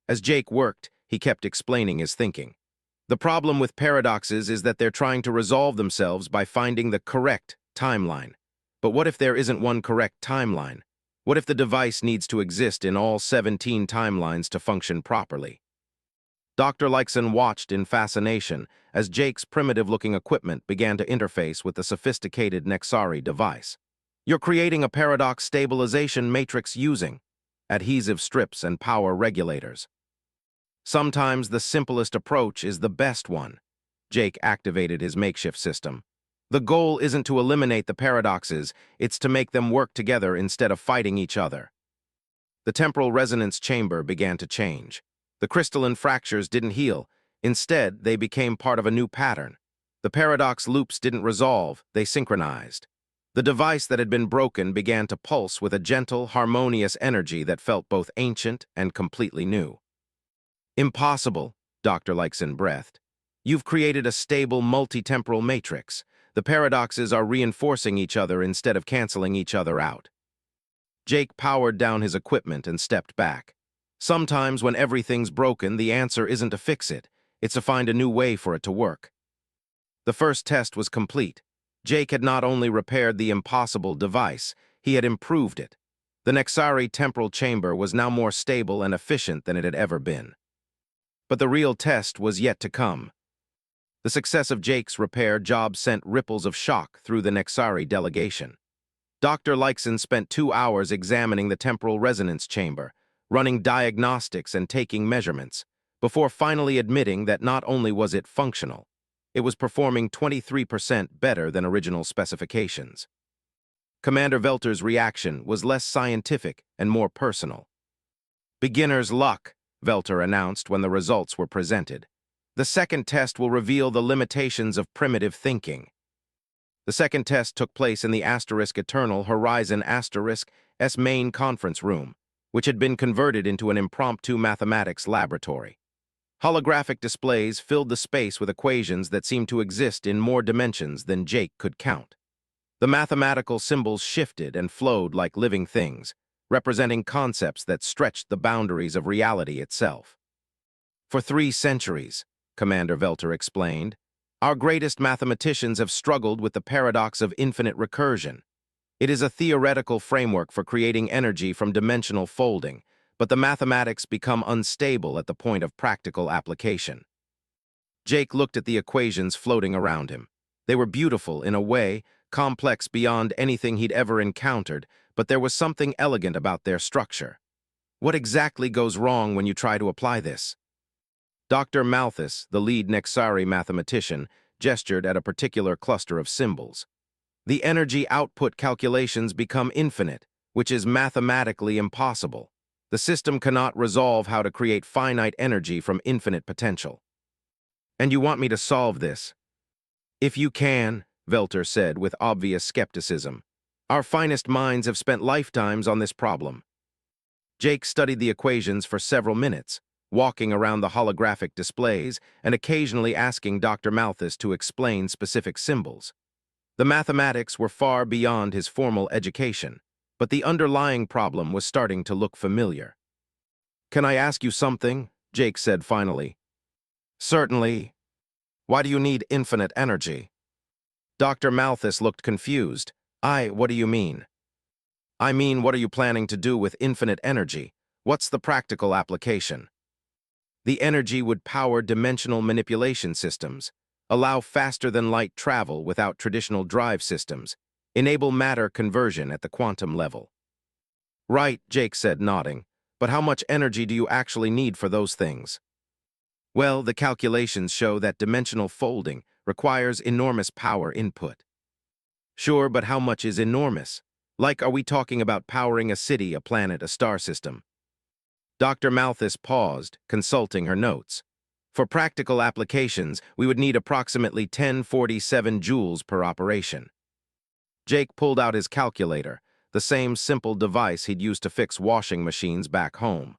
As Jake worked, he kept explaining his thinking. The problem with paradoxes is that they're trying to resolve themselves by finding the correct timeline. But what if there isn't one correct timeline? What if the device needs to exist in all 17 timelines to function properly? Dr. Lykson watched in fascination as Jake's primitive-looking equipment began to interface with the sophisticated Nexari device. You're creating a paradox stabilization matrix using adhesive strips and power regulators. Sometimes the simplest approach is the best one. Jake activated his makeshift system. The goal isn't to eliminate the paradoxes, it's to make them work together instead of fighting each other. The temporal resonance chamber began to change. The crystalline fractures didn't heal. Instead, they became part of a new pattern. The paradox loops didn't resolve, they synchronized. The device that had been broken began to pulse with a gentle, harmonious energy that felt both ancient and completely new. Impossible, Dr. Lykson breathed. You've created a stable multi-temporal matrix. The paradoxes are reinforcing each other instead of canceling each other out. Jake powered down his equipment and stepped back. Sometimes when everything's broken, the answer isn't to fix it. It's to find a new way for it to work. The first test was complete. Jake had not only repaired the impossible device, he had improved it. The Nexari temporal chamber was now more stable and efficient than it had ever been. But the real test was yet to come. The success of Jake's repair job sent ripples of shock through the Nexari delegation. Dr. Lykson spent 2 hours examining the temporal resonance chamber, running diagnostics and taking measurements, before finally admitting that not only was it functional, it was performing 23% better than original specifications. Commander Velter's reaction was less scientific and more personal. "Beginner's luck," Velter announced when the results were presented. "The second test will reveal the limitations of primitive thinking." The second test took place in the Eternal Horizon S main conference room, which had been converted into an impromptu mathematics laboratory. Holographic displays filled the space with equations that seemed to exist in more dimensions than Jake could count. The mathematical symbols shifted and flowed like living things, representing concepts that stretched the boundaries of reality itself. "For 3 centuries," Commander Velter explained, "our greatest mathematicians have struggled with the paradox of infinite recursion. It is a theoretical framework for creating energy from dimensional folding, but the mathematics become unstable at the point of practical application." Jake looked at the equations floating around him. They were beautiful in a way, complex beyond anything he'd ever encountered, but there was something elegant about their structure. "What exactly goes wrong when you try to apply this?" Dr. Malthus, the lead Nexari mathematician, gestured at a particular cluster of symbols. "The energy output calculations become infinite, which is mathematically impossible. The system cannot resolve how to create finite energy from infinite potential." "And you want me to solve this?" "If you can," Velter said with obvious skepticism. "Our finest minds have spent lifetimes on this problem." Jake studied the equations for several minutes, walking around the holographic displays and occasionally asking Dr. Malthus to explain specific symbols. The mathematics were far beyond his formal education, but the underlying problem was starting to look familiar. "Can I ask you something?" Jake said finally. "Certainly. Why do you need infinite energy?" Dr. Malthus looked confused. What do you mean?" "I mean, what are you planning to do with infinite energy? What's the practical application?" "The energy would power dimensional manipulation systems, allow faster-than-light travel without traditional drive systems, enable matter conversion at the quantum level." "Right," Jake said, nodding. "But how much energy do you actually need for those things?" "Well, the calculations show that dimensional folding requires enormous power input." "Sure, but how much is enormous? Like, are we talking about powering a city, a planet, a star system?" Dr. Malthus paused, consulting her notes. "For practical applications, we would need approximately 1047 joules per operation." Jake pulled out his calculator, the same simple device he'd used to fix washing machines back home.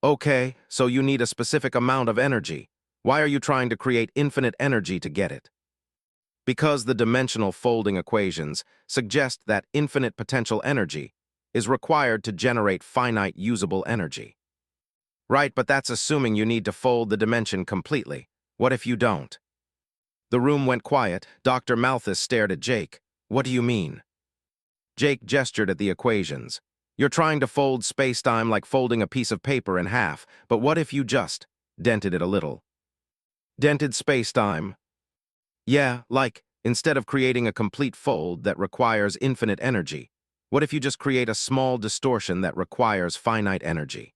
"Okay, so you need a specific amount of energy. Why are you trying to create infinite energy to get it?" "Because the dimensional folding equations suggest that infinite potential energy is required to generate finite usable energy." "Right, but that's assuming you need to fold the dimension completely. What if you don't?" The room went quiet. Dr. Malthus stared at Jake. "What do you mean?" Jake gestured at the equations. "You're trying to fold space-time like folding a piece of paper in half, but what if you just dented it a little?" "Dented space-time?" "Yeah, like, instead of creating a complete fold that requires infinite energy, what if you just create a small distortion that requires finite energy?"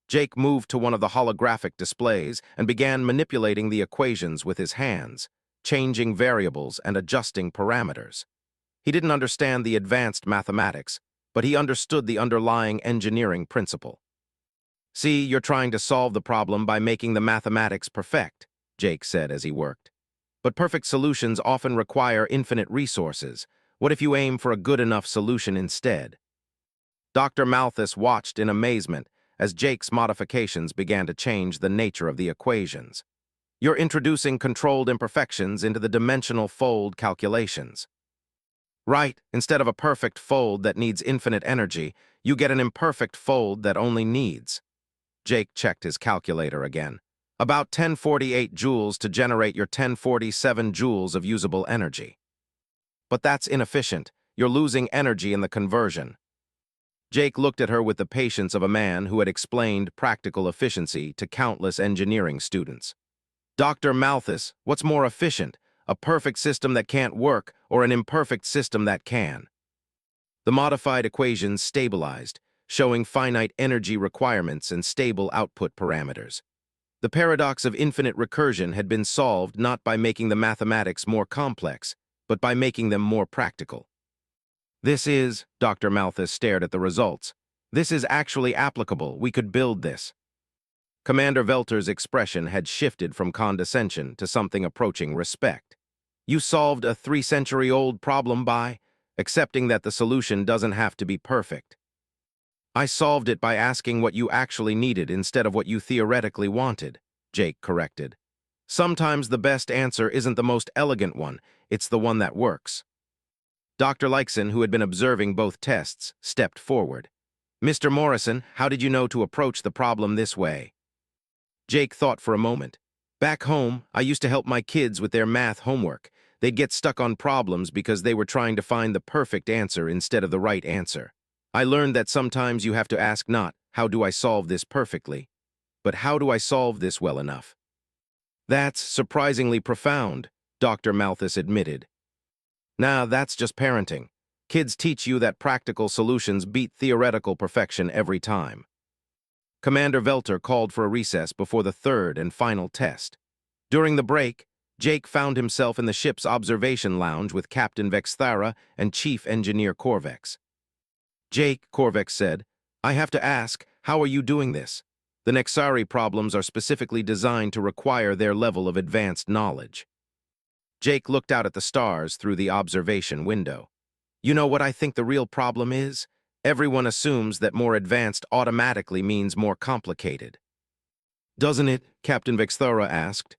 Jake moved to one of the holographic displays and began manipulating the equations with his hands, changing variables and adjusting parameters. He didn't understand the advanced mathematics, but he understood the underlying engineering principle. "See, you're trying to solve the problem by making the mathematics perfect," Jake said as he worked. "But perfect solutions often require infinite resources. What if you aim for a good enough solution instead?" Dr. Malthus watched in amazement as Jake's modifications began to change the nature of the equations. "You're introducing controlled imperfections into the dimensional fold calculations." "Right, instead of a perfect fold that needs infinite energy, you get an imperfect fold that only needs—" Jake checked his calculator again. "About 1048 joules to generate your 1047 joules of usable energy." "But that's inefficient. You're losing energy in the conversion." Jake looked at her with the patience of a man who had explained practical efficiency to countless engineering students. "Dr. Malthus, what's more efficient? A perfect system that can't work or an imperfect system that can?" The modified equations stabilized, showing finite energy requirements and stable output parameters. The paradox of infinite recursion had been solved not by making the mathematics more complex, but by making them more practical. Dr. Malthus stared at the results. This is actually applicable. We could build this. Commander Velter's expression had shifted from condescension to something approaching respect. You solved a 3-century-old problem by accepting that the solution doesn't have to be perfect. I solved it by asking what you actually needed instead of what you theoretically wanted, Jake corrected. Sometimes the best answer isn't the most elegant one, it's the one that works. Dr. Lykson, who had been observing both tests, stepped forward. Mr. Morrison, how did you know to approach the problem this way? Jake thought for a moment. Back home, I used to help my kids with their math homework. They'd get stuck on problems because they were trying to find the perfect answer instead of the right answer. I learned that sometimes you have to ask not, how do I solve this perfectly, but how do I solve this well enough? That's surprisingly profound, Dr. Malthus admitted. Nah, that's just parenting. Kids teach you that practical solutions beat theoretical perfection every time. Commander Velter called for a recess before the third and final test. During the break, Jake found himself in the ship's observation lounge with Captain Vexthara and Chief Engineer Corvex. Jake, Corvex said, I have to ask, how are you doing this? The Nexari problems are specifically designed to require their level of advanced knowledge. Jake looked out at the stars through the observation window. You know what I think the real problem is? Everyone assumes that more advanced automatically means more complicated. Doesn't it? Captain Vexthara asked.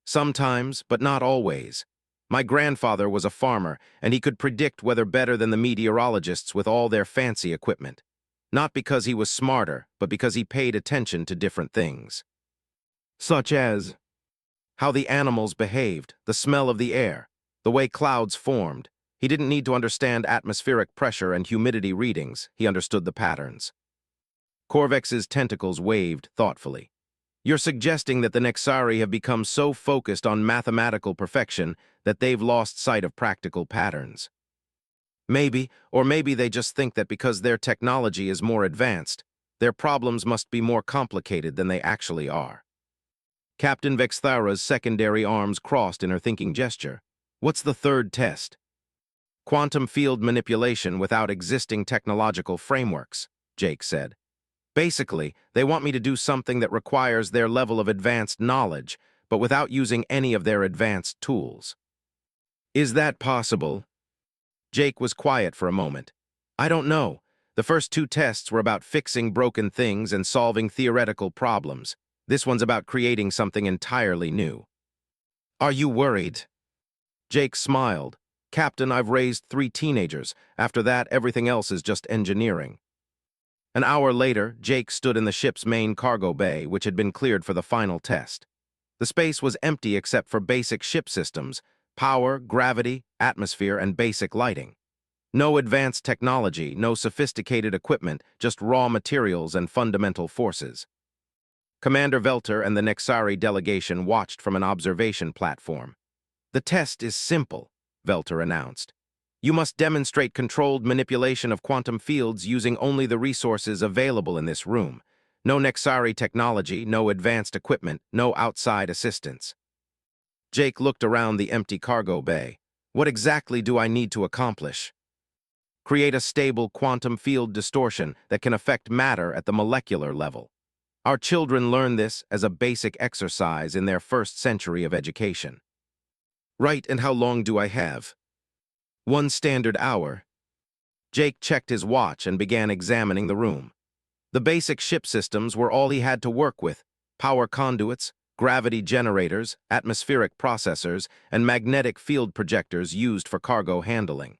Sometimes, but not always. My grandfather was a farmer, and he could predict weather better than the meteorologists with all their fancy equipment. Not because he was smarter, but because he paid attention to different things. Such as how the animals behaved, the smell of the air, the way clouds formed. He didn't need to understand atmospheric pressure and humidity readings. He understood the patterns. Corvex's tentacles waved thoughtfully. You're suggesting that the Nexari have become so focused on mathematical perfection that they've lost sight of practical patterns. Maybe, or maybe they just think that because their technology is more advanced, their problems must be more complicated than they actually are. Captain Vexthara's secondary arms crossed in her thinking gesture. What's the third test? Quantum field manipulation without existing technological frameworks, Jake said. Basically, they want me to do something that requires their level of advanced knowledge, but without using any of their advanced tools. Is that possible? Jake was quiet for a moment. I don't know. The first 2 tests were about fixing broken things and solving theoretical problems. This one's about creating something entirely new. Are you worried? Jake smiled. Captain, I've raised 3 teenagers. After that, everything else is just engineering. An hour later, Jake stood in the ship's main cargo bay, which had been cleared for the final test. The space was empty except for basic ship systems, power, gravity, atmosphere, and basic lighting. No advanced technology, no sophisticated equipment, just raw materials and fundamental forces. Commander Velter and the Nexari delegation watched from an observation platform. The test is simple, Velter announced. You must demonstrate controlled manipulation of quantum fields using only the resources available in this room. No Nexari technology, no advanced equipment, no outside assistance. Jake looked around the empty cargo bay. What exactly do I need to accomplish? Create a stable quantum field distortion that can affect matter at the molecular level. Our children learn this as a basic exercise in their first century of education. Right, and how long do I have? 1 standard hour. Jake checked his watch and began examining the room. The basic ship systems were all he had to work with: power conduits, gravity generators, atmospheric processors, and magnetic field projectors used for cargo handling.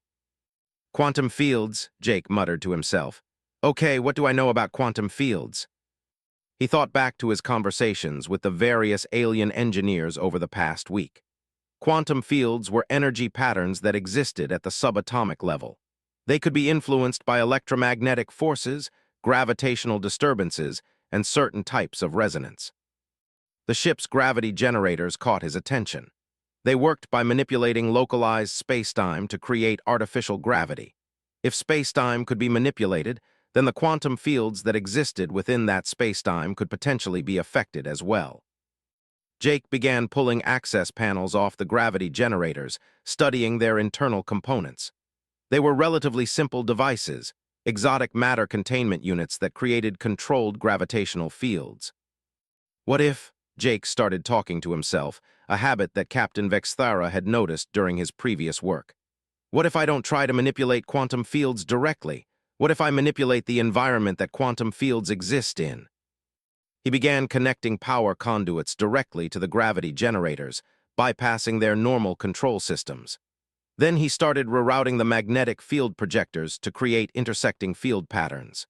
Quantum fields, Jake muttered to himself. Okay, what do I know about quantum fields? He thought back to his conversations with the various alien engineers over the past week. Quantum fields were energy patterns that existed at the subatomic level. They could be influenced by electromagnetic forces, gravitational disturbances, and certain types of resonance. The ship's gravity generators caught his attention. They worked by manipulating localized spacetime to create artificial gravity. If spacetime could be manipulated, then the quantum fields that existed within that spacetime could potentially be affected as well. Jake began pulling access panels off the gravity generators, studying their internal components. They were relatively simple devices, exotic matter containment units that created controlled gravitational fields. What if, Jake started talking to himself, a habit that Captain Vexthara had noticed during his previous work. What if I don't try to manipulate quantum fields directly? What if I manipulate the environment that quantum fields exist in? He began connecting power conduits directly to the gravity generators, bypassing their normal control systems. Then he started rerouting the magnetic field projectors to create intersecting field patterns.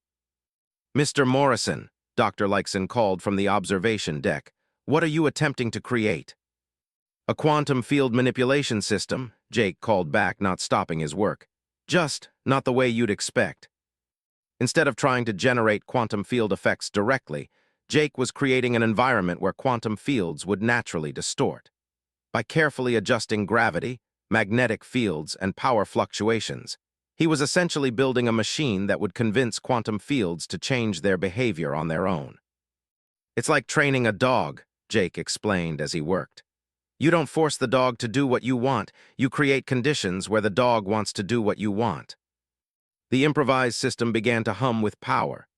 "Mr. Morrison," Dr. Lykson called from the observation deck, "what are you attempting to create?" "A quantum field manipulation system," Jake called back, not stopping his work. "Just not the way you'd expect." Instead of trying to generate quantum field effects directly, Jake was creating an environment where quantum fields would naturally distort. By carefully adjusting gravity, magnetic fields, and power fluctuations, he was essentially building a machine that would convince quantum fields to change their behavior on their own. "It's like training a dog," Jake explained as he worked. "You don't force the dog to do what you want, you create conditions where the dog wants to do what you want." The improvised system began to hum with power.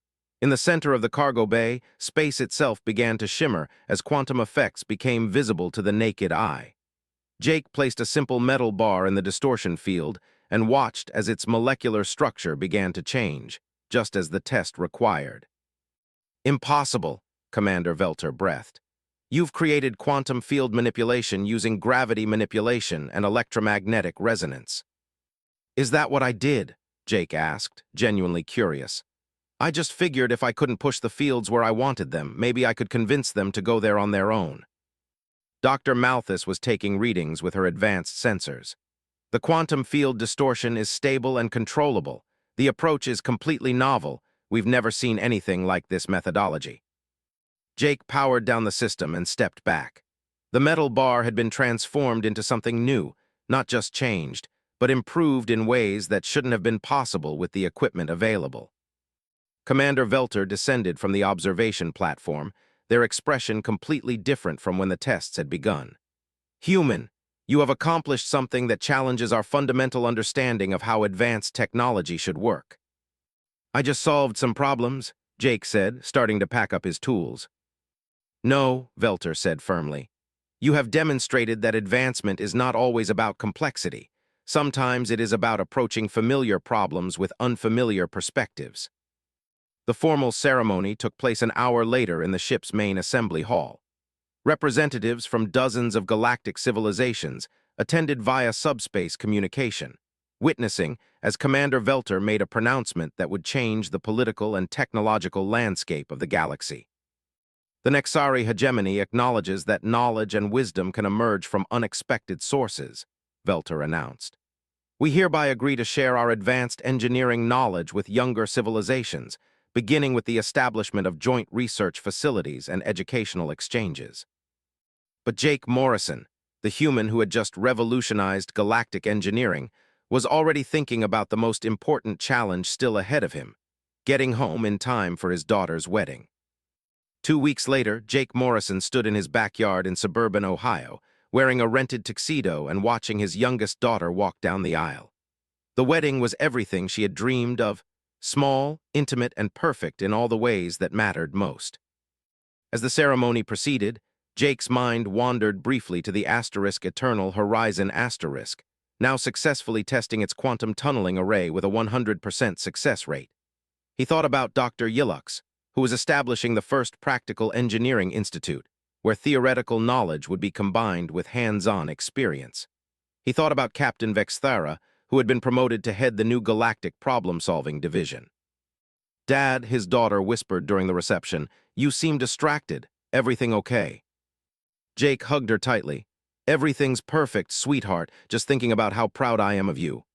In the center of the cargo bay, space itself began to shimmer as quantum effects became visible to the naked eye. Jake placed a simple metal bar in the distortion field and watched as its molecular structure began to change, just as the test required. "Impossible," Commander Velter breathed. "You've created quantum field manipulation using gravity manipulation and electromagnetic resonance." "Is that what I did?" Jake asked, genuinely curious. "I just figured if I couldn't push the fields where I wanted them, maybe I could convince them to go there on their own." Dr. Malthus was taking readings with her advanced sensors. "The quantum field distortion is stable and controllable. The approach is completely novel. We've never seen anything like this methodology." Jake powered down the system and stepped back. The metal bar had been transformed into something new, not just changed, but improved in ways that shouldn't have been possible with the equipment available. Commander Velter descended from the observation platform, their expression completely different from when the tests had begun. "Human, you have accomplished something that challenges our fundamental understanding of how advanced technology should work." "I just solved some problems," Jake said, starting to pack up his tools. "No," Velter said firmly. "You have demonstrated that advancement is not always about complexity. Sometimes it is about approaching familiar problems with unfamiliar perspectives." The formal ceremony took place an hour later in the ship's main assembly hall. Representatives from dozens of galactic civilizations attended via subspace communication, witnessing as Commander Velter made a pronouncement that would change the political and technological landscape of the galaxy. "The Nexari hegemony acknowledges that knowledge and wisdom can emerge from unexpected sources," Velter announced. "We hereby agree to share our advanced engineering knowledge with younger civilizations, beginning with the establishment of joint research facilities and educational exchanges." But Jake Morrison, the human who had just revolutionized galactic engineering, was already thinking about the most important challenge still ahead of him: getting home in time for his daughter's wedding. 2 weeks later, Jake Morrison stood in his backyard in suburban Ohio, wearing a rented tuxedo and watching his youngest daughter walk down the aisle. The wedding was everything she had dreamed of: small, intimate, and perfect in all the ways that mattered most. As the ceremony proceeded, Jake's mind wandered briefly to the Eternal Horizon asterisk, now successfully testing its quantum tunneling array with a 100% success rate. He thought about Dr. Yillux, who was establishing the first practical engineering institute, where theoretical knowledge would be combined with hands-on experience. He thought about Captain Vexthara, who had been promoted to head the new galactic problem-solving division. "Dad," his daughter whispered during the reception, "you seem distracted. Everything okay?" Jake hugged her tightly. "Everything's perfect, sweetheart, just thinking about how proud I am of you."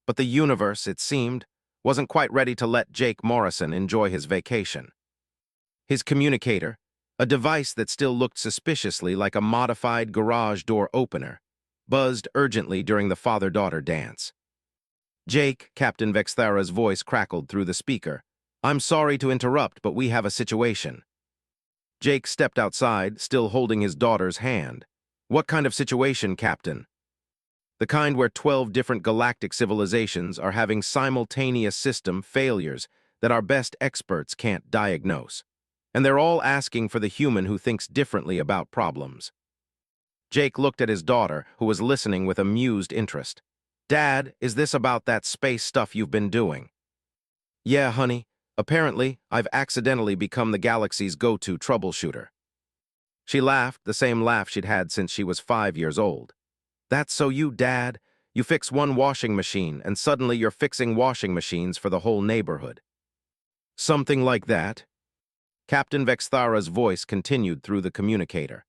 But the universe, it seemed, wasn't quite ready to let Jake Morrison enjoy his vacation. His communicator, a device that still looked suspiciously like a modified garage door opener, buzzed urgently during the father-daughter dance. Jake, Captain Vexthara's voice crackled through the speaker. I'm sorry to interrupt, but we have a situation. Jake stepped outside, still holding his daughter's hand. What kind of situation, Captain? The kind where 12 different galactic civilizations are having simultaneous system failures that our best experts can't diagnose. And they're all asking for the human who thinks differently about problems. Jake looked at his daughter, who was listening with amused interest. Dad, is this about that space stuff you've been doing? Yeah, honey. Apparently, I've accidentally become the galaxy's go-to troubleshooter. She laughed, the same laugh she'd had since she was 5 years old. That's so you, Dad. You fix one washing machine, and suddenly you're fixing washing machines for the whole neighborhood. Something like that. Captain Vexthara's voice continued through the communicator.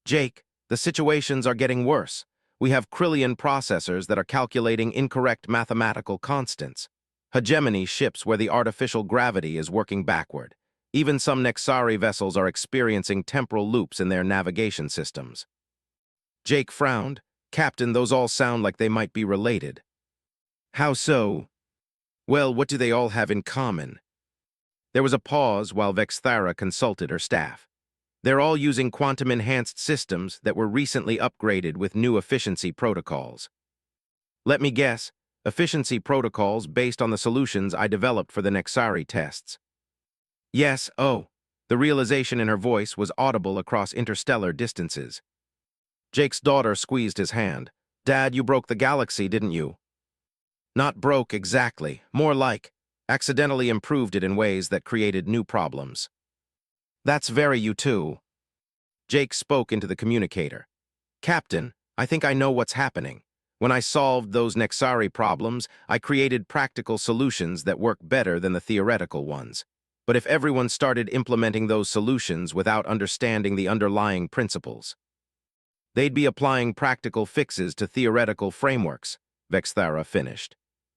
Jake, the situations are getting worse. We have Krillian processors that are calculating incorrect mathematical constants. Hegemony ships where the artificial gravity is working backward. Even some Nexari vessels are experiencing temporal loops in their navigation systems. Jake frowned. Captain, those all sound like they might be related. How so? Well, what do they all have in common? There was a pause while Vexthara consulted her staff. They're all using quantum-enhanced systems that were recently upgraded with new efficiency protocols. Let me guess, efficiency protocols based on the solutions I developed for the Nexari tests. Yes, oh. The realization in her voice was audible across interstellar distances. Jake's daughter squeezed his hand. Dad, you broke the galaxy, didn't you? Not broke exactly, more like accidentally improved it in ways that created new problems. That's very you too. Jake spoke into the communicator. Captain, I think I know what's happening. When I solved those Nexari problems, I created practical solutions that work better than the theoretical ones. But if everyone started implementing those solutions without understanding the underlying principles, they'd be applying practical fixes to theoretical frameworks, Vexthara finished.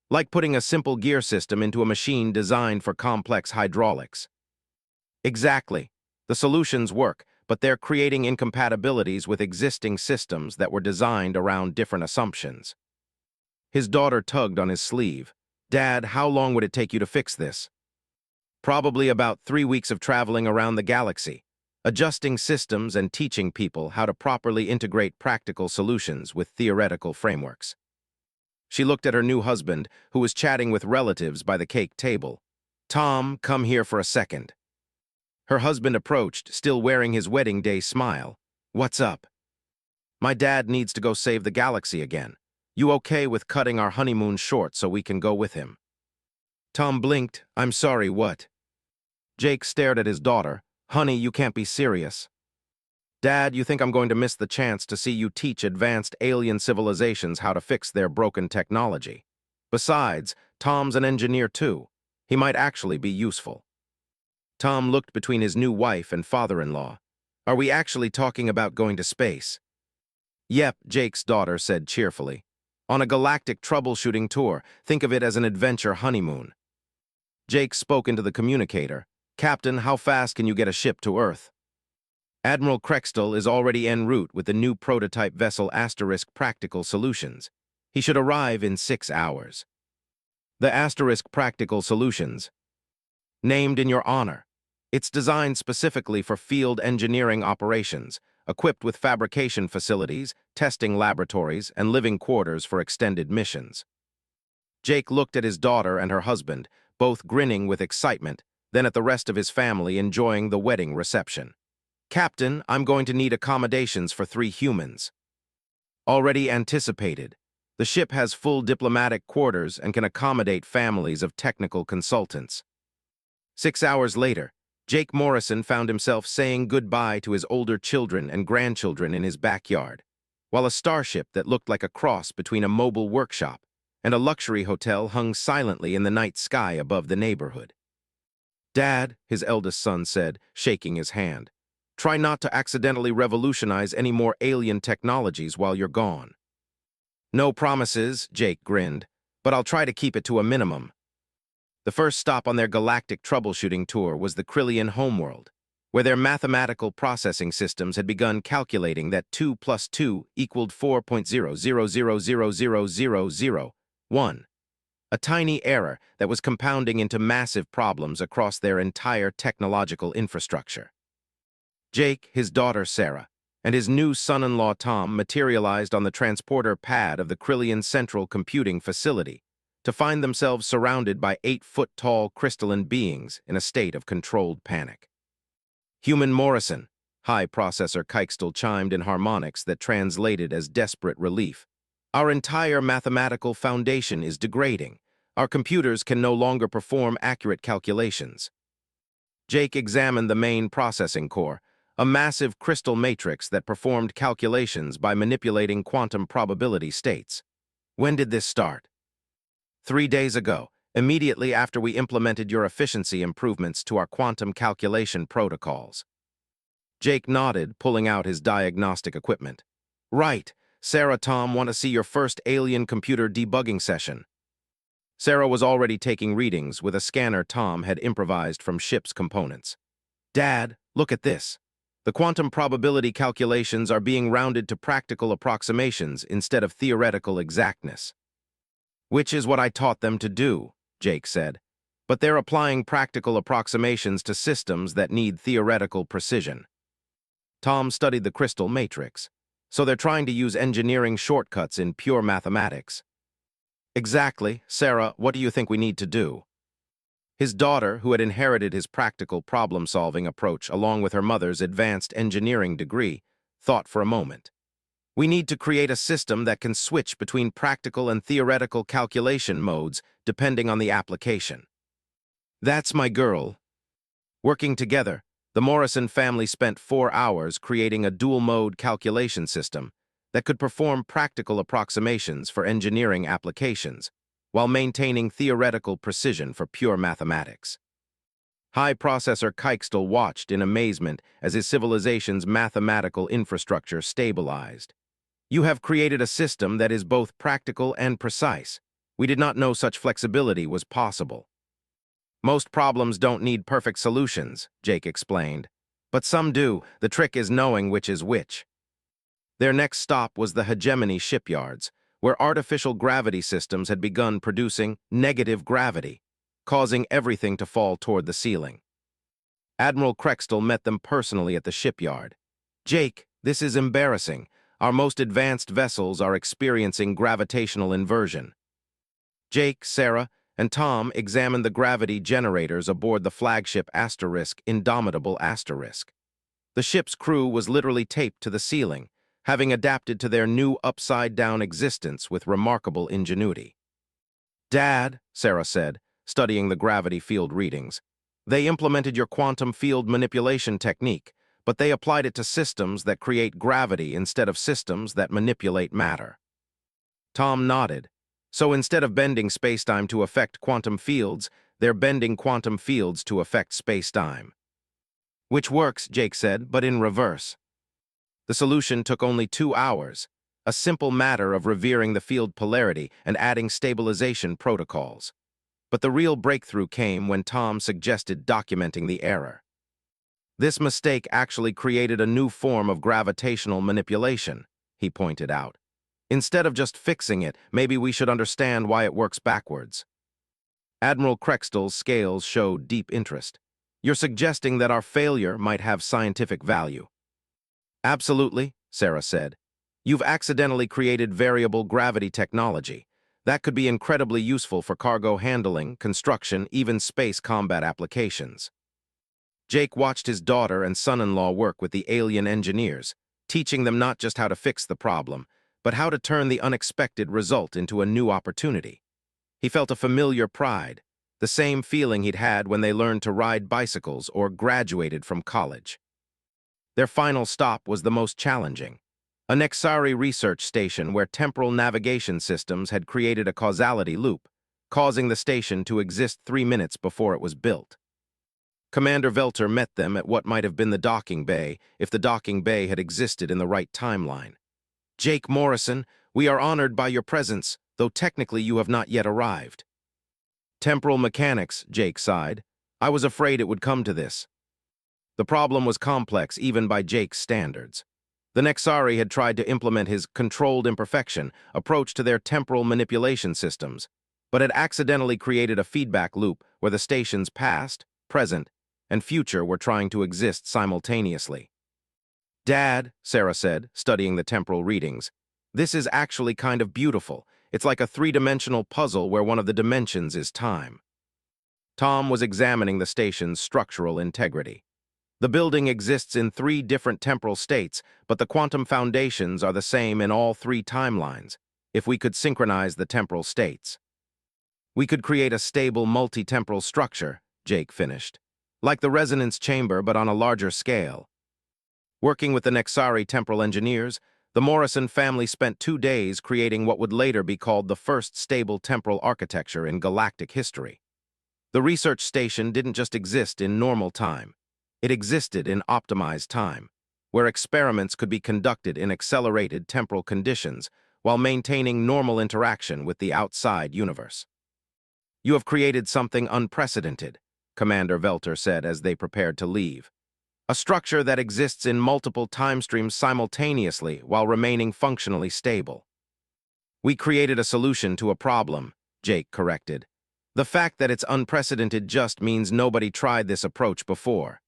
Like putting a simple gear system into a machine designed for complex hydraulics. Exactly. The solutions work, but they're creating incompatibilities with existing systems that were designed around different assumptions. His daughter tugged on his sleeve. Dad, how long would it take you to fix this? Probably about 3 weeks of traveling around the galaxy, adjusting systems and teaching people how to properly integrate practical solutions with theoretical frameworks. She looked at her new husband, who was chatting with relatives by the cake table. Tom, come here for a second. Her husband approached, still wearing his wedding day smile. What's up? My dad needs to go save the galaxy again. You okay with cutting our honeymoon short so we can go with him? Tom blinked. I'm sorry, what? Jake stared at his daughter. Honey, you can't be serious. Dad, you think I'm going to miss the chance to see you teach advanced alien civilizations how to fix their broken technology? Besides, Tom's an engineer too. He might actually be useful. Tom looked between his new wife and father-in-law. Are we actually talking about going to space? Yep, Jake's daughter said cheerfully. On a galactic troubleshooting tour, think of it as an adventure honeymoon. Jake spoke into the communicator. Captain, how fast can you get a ship to Earth? Admiral Krextel is already en route with the new prototype vessel Asterisk Practical Solutions. He should arrive in 6 hours. The Asterisk Practical Solutions. Named in your honor. It's designed specifically for field engineering operations, equipped with fabrication facilities, testing laboratories, and living quarters for extended missions. Jake looked at his daughter and her husband, both grinning with excitement, then at the rest of his family enjoying the wedding reception. Captain, I'm going to need accommodations for 3 humans. Already anticipated. The ship has full diplomatic quarters and can accommodate families of technical consultants. 6 hours later, Jake Morrison found himself saying goodbye to his older children and grandchildren in his backyard, while a starship that looked like a cross between a mobile workshop and a luxury hotel hung silently in the night sky above the neighborhood. Dad, his eldest son said, shaking his hand, try not to accidentally revolutionize any more alien technologies while you're gone. No promises, Jake grinned, but I'll try to keep it to a minimum. The first stop on their galactic troubleshooting tour was the Krillian homeworld, where their mathematical processing systems had begun calculating that 2 plus 2 equaled 4.000000001. a tiny error that was compounding into massive problems across their entire technological infrastructure. Jake, his daughter Sarah, and his new son-in-law Tom materialized on the transporter pad of the Krillian Central Computing Facility to find themselves surrounded by 8-foot-tall crystalline beings in a state of controlled panic. Human Morrison, high processor Keikstel chimed in harmonics that translated as desperate relief. Our entire mathematical foundation is degrading. Our computers can no longer perform accurate calculations. Jake examined the main processing core, a massive crystal matrix that performed calculations by manipulating quantum probability states. When did this start? 3 days ago, immediately after we implemented your efficiency improvements to our quantum calculation protocols. Jake nodded, pulling out his diagnostic equipment. Right, Sarah, Tom want to see your first alien computer debugging session. Sarah was already taking readings with a scanner Tom had improvised from ship's components. Dad, look at this. The quantum probability calculations are being rounded to practical approximations instead of theoretical exactness. Which is what I taught them to do, Jake said. But they're applying practical approximations to systems that need theoretical precision. Tom studied the crystal matrix, so they're trying to use engineering shortcuts in pure mathematics. Exactly, Sarah, what do you think we need to do? His daughter, who had inherited his practical problem-solving approach along with her mother's advanced engineering degree, thought for a moment. We need to create a system that can switch between practical and theoretical calculation modes depending on the application. That's my girl. Working together, the Morrison family spent 4 hours creating a dual-mode calculation system that could perform practical approximations for engineering applications, while maintaining theoretical precision for pure mathematics. High processor Keikstel watched in amazement as his civilization's mathematical infrastructure stabilized. You have created a system that is both practical and precise. We did not know such flexibility was possible. Most problems don't need perfect solutions, Jake explained. But some do. The trick is knowing which is which. Their next stop was the hegemony shipyards, where artificial gravity systems had begun producing negative gravity, causing everything to fall toward the ceiling. Admiral Keikstel met them personally at the shipyard. Jake, this is embarrassing. Our most advanced vessels are experiencing gravitational inversion. Jake, Sarah, and Tom examined the gravity generators aboard the flagship Indomitable Asterisk. The ship's crew was literally taped to the ceiling, having adapted to their new upside-down existence with remarkable ingenuity. Dad, Sarah said, studying the gravity field readings, they implemented your quantum field manipulation technique, but they applied it to systems that create gravity instead of systems that manipulate matter. Tom nodded. So instead of bending spacetime to affect quantum fields, they're bending quantum fields to affect spacetime. Which works, Jake said, but in reverse. The solution took only 2 hours, a simple matter of revering the field polarity and adding stabilization protocols. But the real breakthrough came when Tom suggested documenting the error. This mistake actually created a new form of gravitational manipulation, he pointed out. Instead of just fixing it, maybe we should understand why it works backwards. Admiral Keikstel's scales showed deep interest. You're suggesting that our failure might have scientific value. Absolutely, Sarah said. You've accidentally created variable gravity technology. That could be incredibly useful for cargo handling, construction, even space combat applications. Jake watched his daughter and son-in-law work with the alien engineers, teaching them not just how to fix the problem, but how to turn the unexpected result into a new opportunity. He felt a familiar pride, the same feeling he'd had when they learned to ride bicycles or graduated from college. Their final stop was the most challenging, a Nexari research station where temporal navigation systems had created a causality loop, causing the station to exist 3 minutes before it was built. Commander Velter met them at what might have been the docking bay if the docking bay had existed in the right timeline. Jake Morrison, we are honored by your presence, though technically you have not yet arrived. Temporal mechanics, Jake sighed. I was afraid it would come to this. The problem was complex even by Jake's standards. The Nexari had tried to implement his controlled imperfection approach to their temporal manipulation systems, but it accidentally created a feedback loop where the station's past, present, and future were trying to exist simultaneously. "Dad," Sarah said, studying the temporal readings, "this is actually kind of beautiful. It's like a three-dimensional puzzle where one of the dimensions is time." Tom was examining the station's structural integrity. The building exists in three different temporal states, but the quantum foundations are the same in all three timelines, if we could synchronize the temporal states. "We could create a stable multi-temporal structure," Jake finished, "like the resonance chamber but on a larger scale." Working with the Nexari temporal engineers, the Morrison family spent 2 days creating what would later be called the first stable temporal architecture in galactic history. The research station didn't just exist in normal time. It existed in optimized time, where experiments could be conducted in accelerated temporal conditions while maintaining normal interaction with the outside universe. "You have created something unprecedented," Commander Velter said as they prepared to leave. "A structure that exists in multiple time streams simultaneously while remaining functionally stable." "We created a solution to a problem," Jake corrected. "The fact that it's unprecedented just means nobody tried this approach before."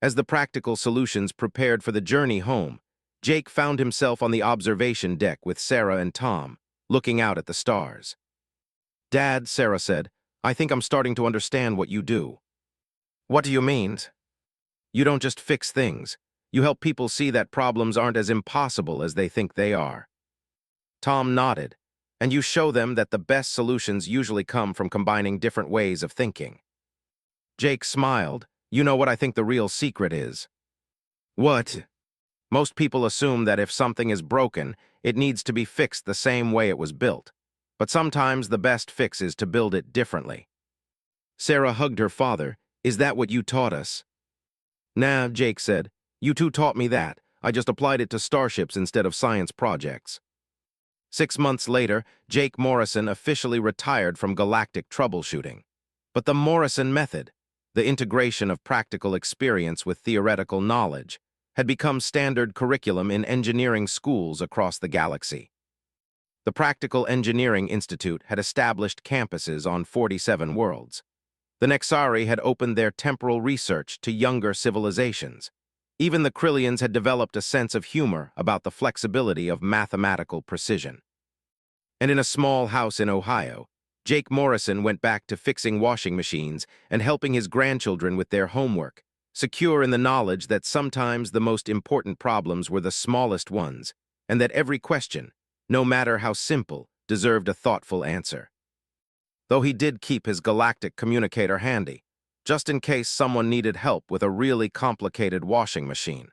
As the practical solutions prepared for the journey home, Jake found himself on the observation deck with Sarah and Tom, looking out at the stars. "Dad," Sarah said, "I think I'm starting to understand what you do." "What do you mean?" "You don't just fix things. You help people see that problems aren't as impossible as they think they are." Tom nodded. "And you show them that the best solutions usually come from combining different ways of thinking." Jake smiled. "You know what I think the real secret is?" "What?" "Most people assume that if something is broken, it needs to be fixed the same way it was built. But sometimes the best fix is to build it differently." Sarah hugged her father. "Is that what you taught us?" "Nah," Jake said. "You two taught me that. I just applied it to starships instead of science projects." 6 months later, Jake Morrison officially retired from galactic troubleshooting. But the Morrison method, the integration of practical experience with theoretical knowledge, had become standard curriculum in engineering schools across the galaxy. The Practical Engineering Institute had established campuses on 47 worlds. The Nexari had opened their temporal research to younger civilizations. Even the Krillians had developed a sense of humor about the flexibility of mathematical precision. And in a small house in Ohio, Jake Morrison went back to fixing washing machines and helping his grandchildren with their homework, secure in the knowledge that sometimes the most important problems were the smallest ones, and that every question, no matter how simple, deserved a thoughtful answer. Though he did keep his galactic communicator handy, just in case someone needed help with a really complicated washing machine.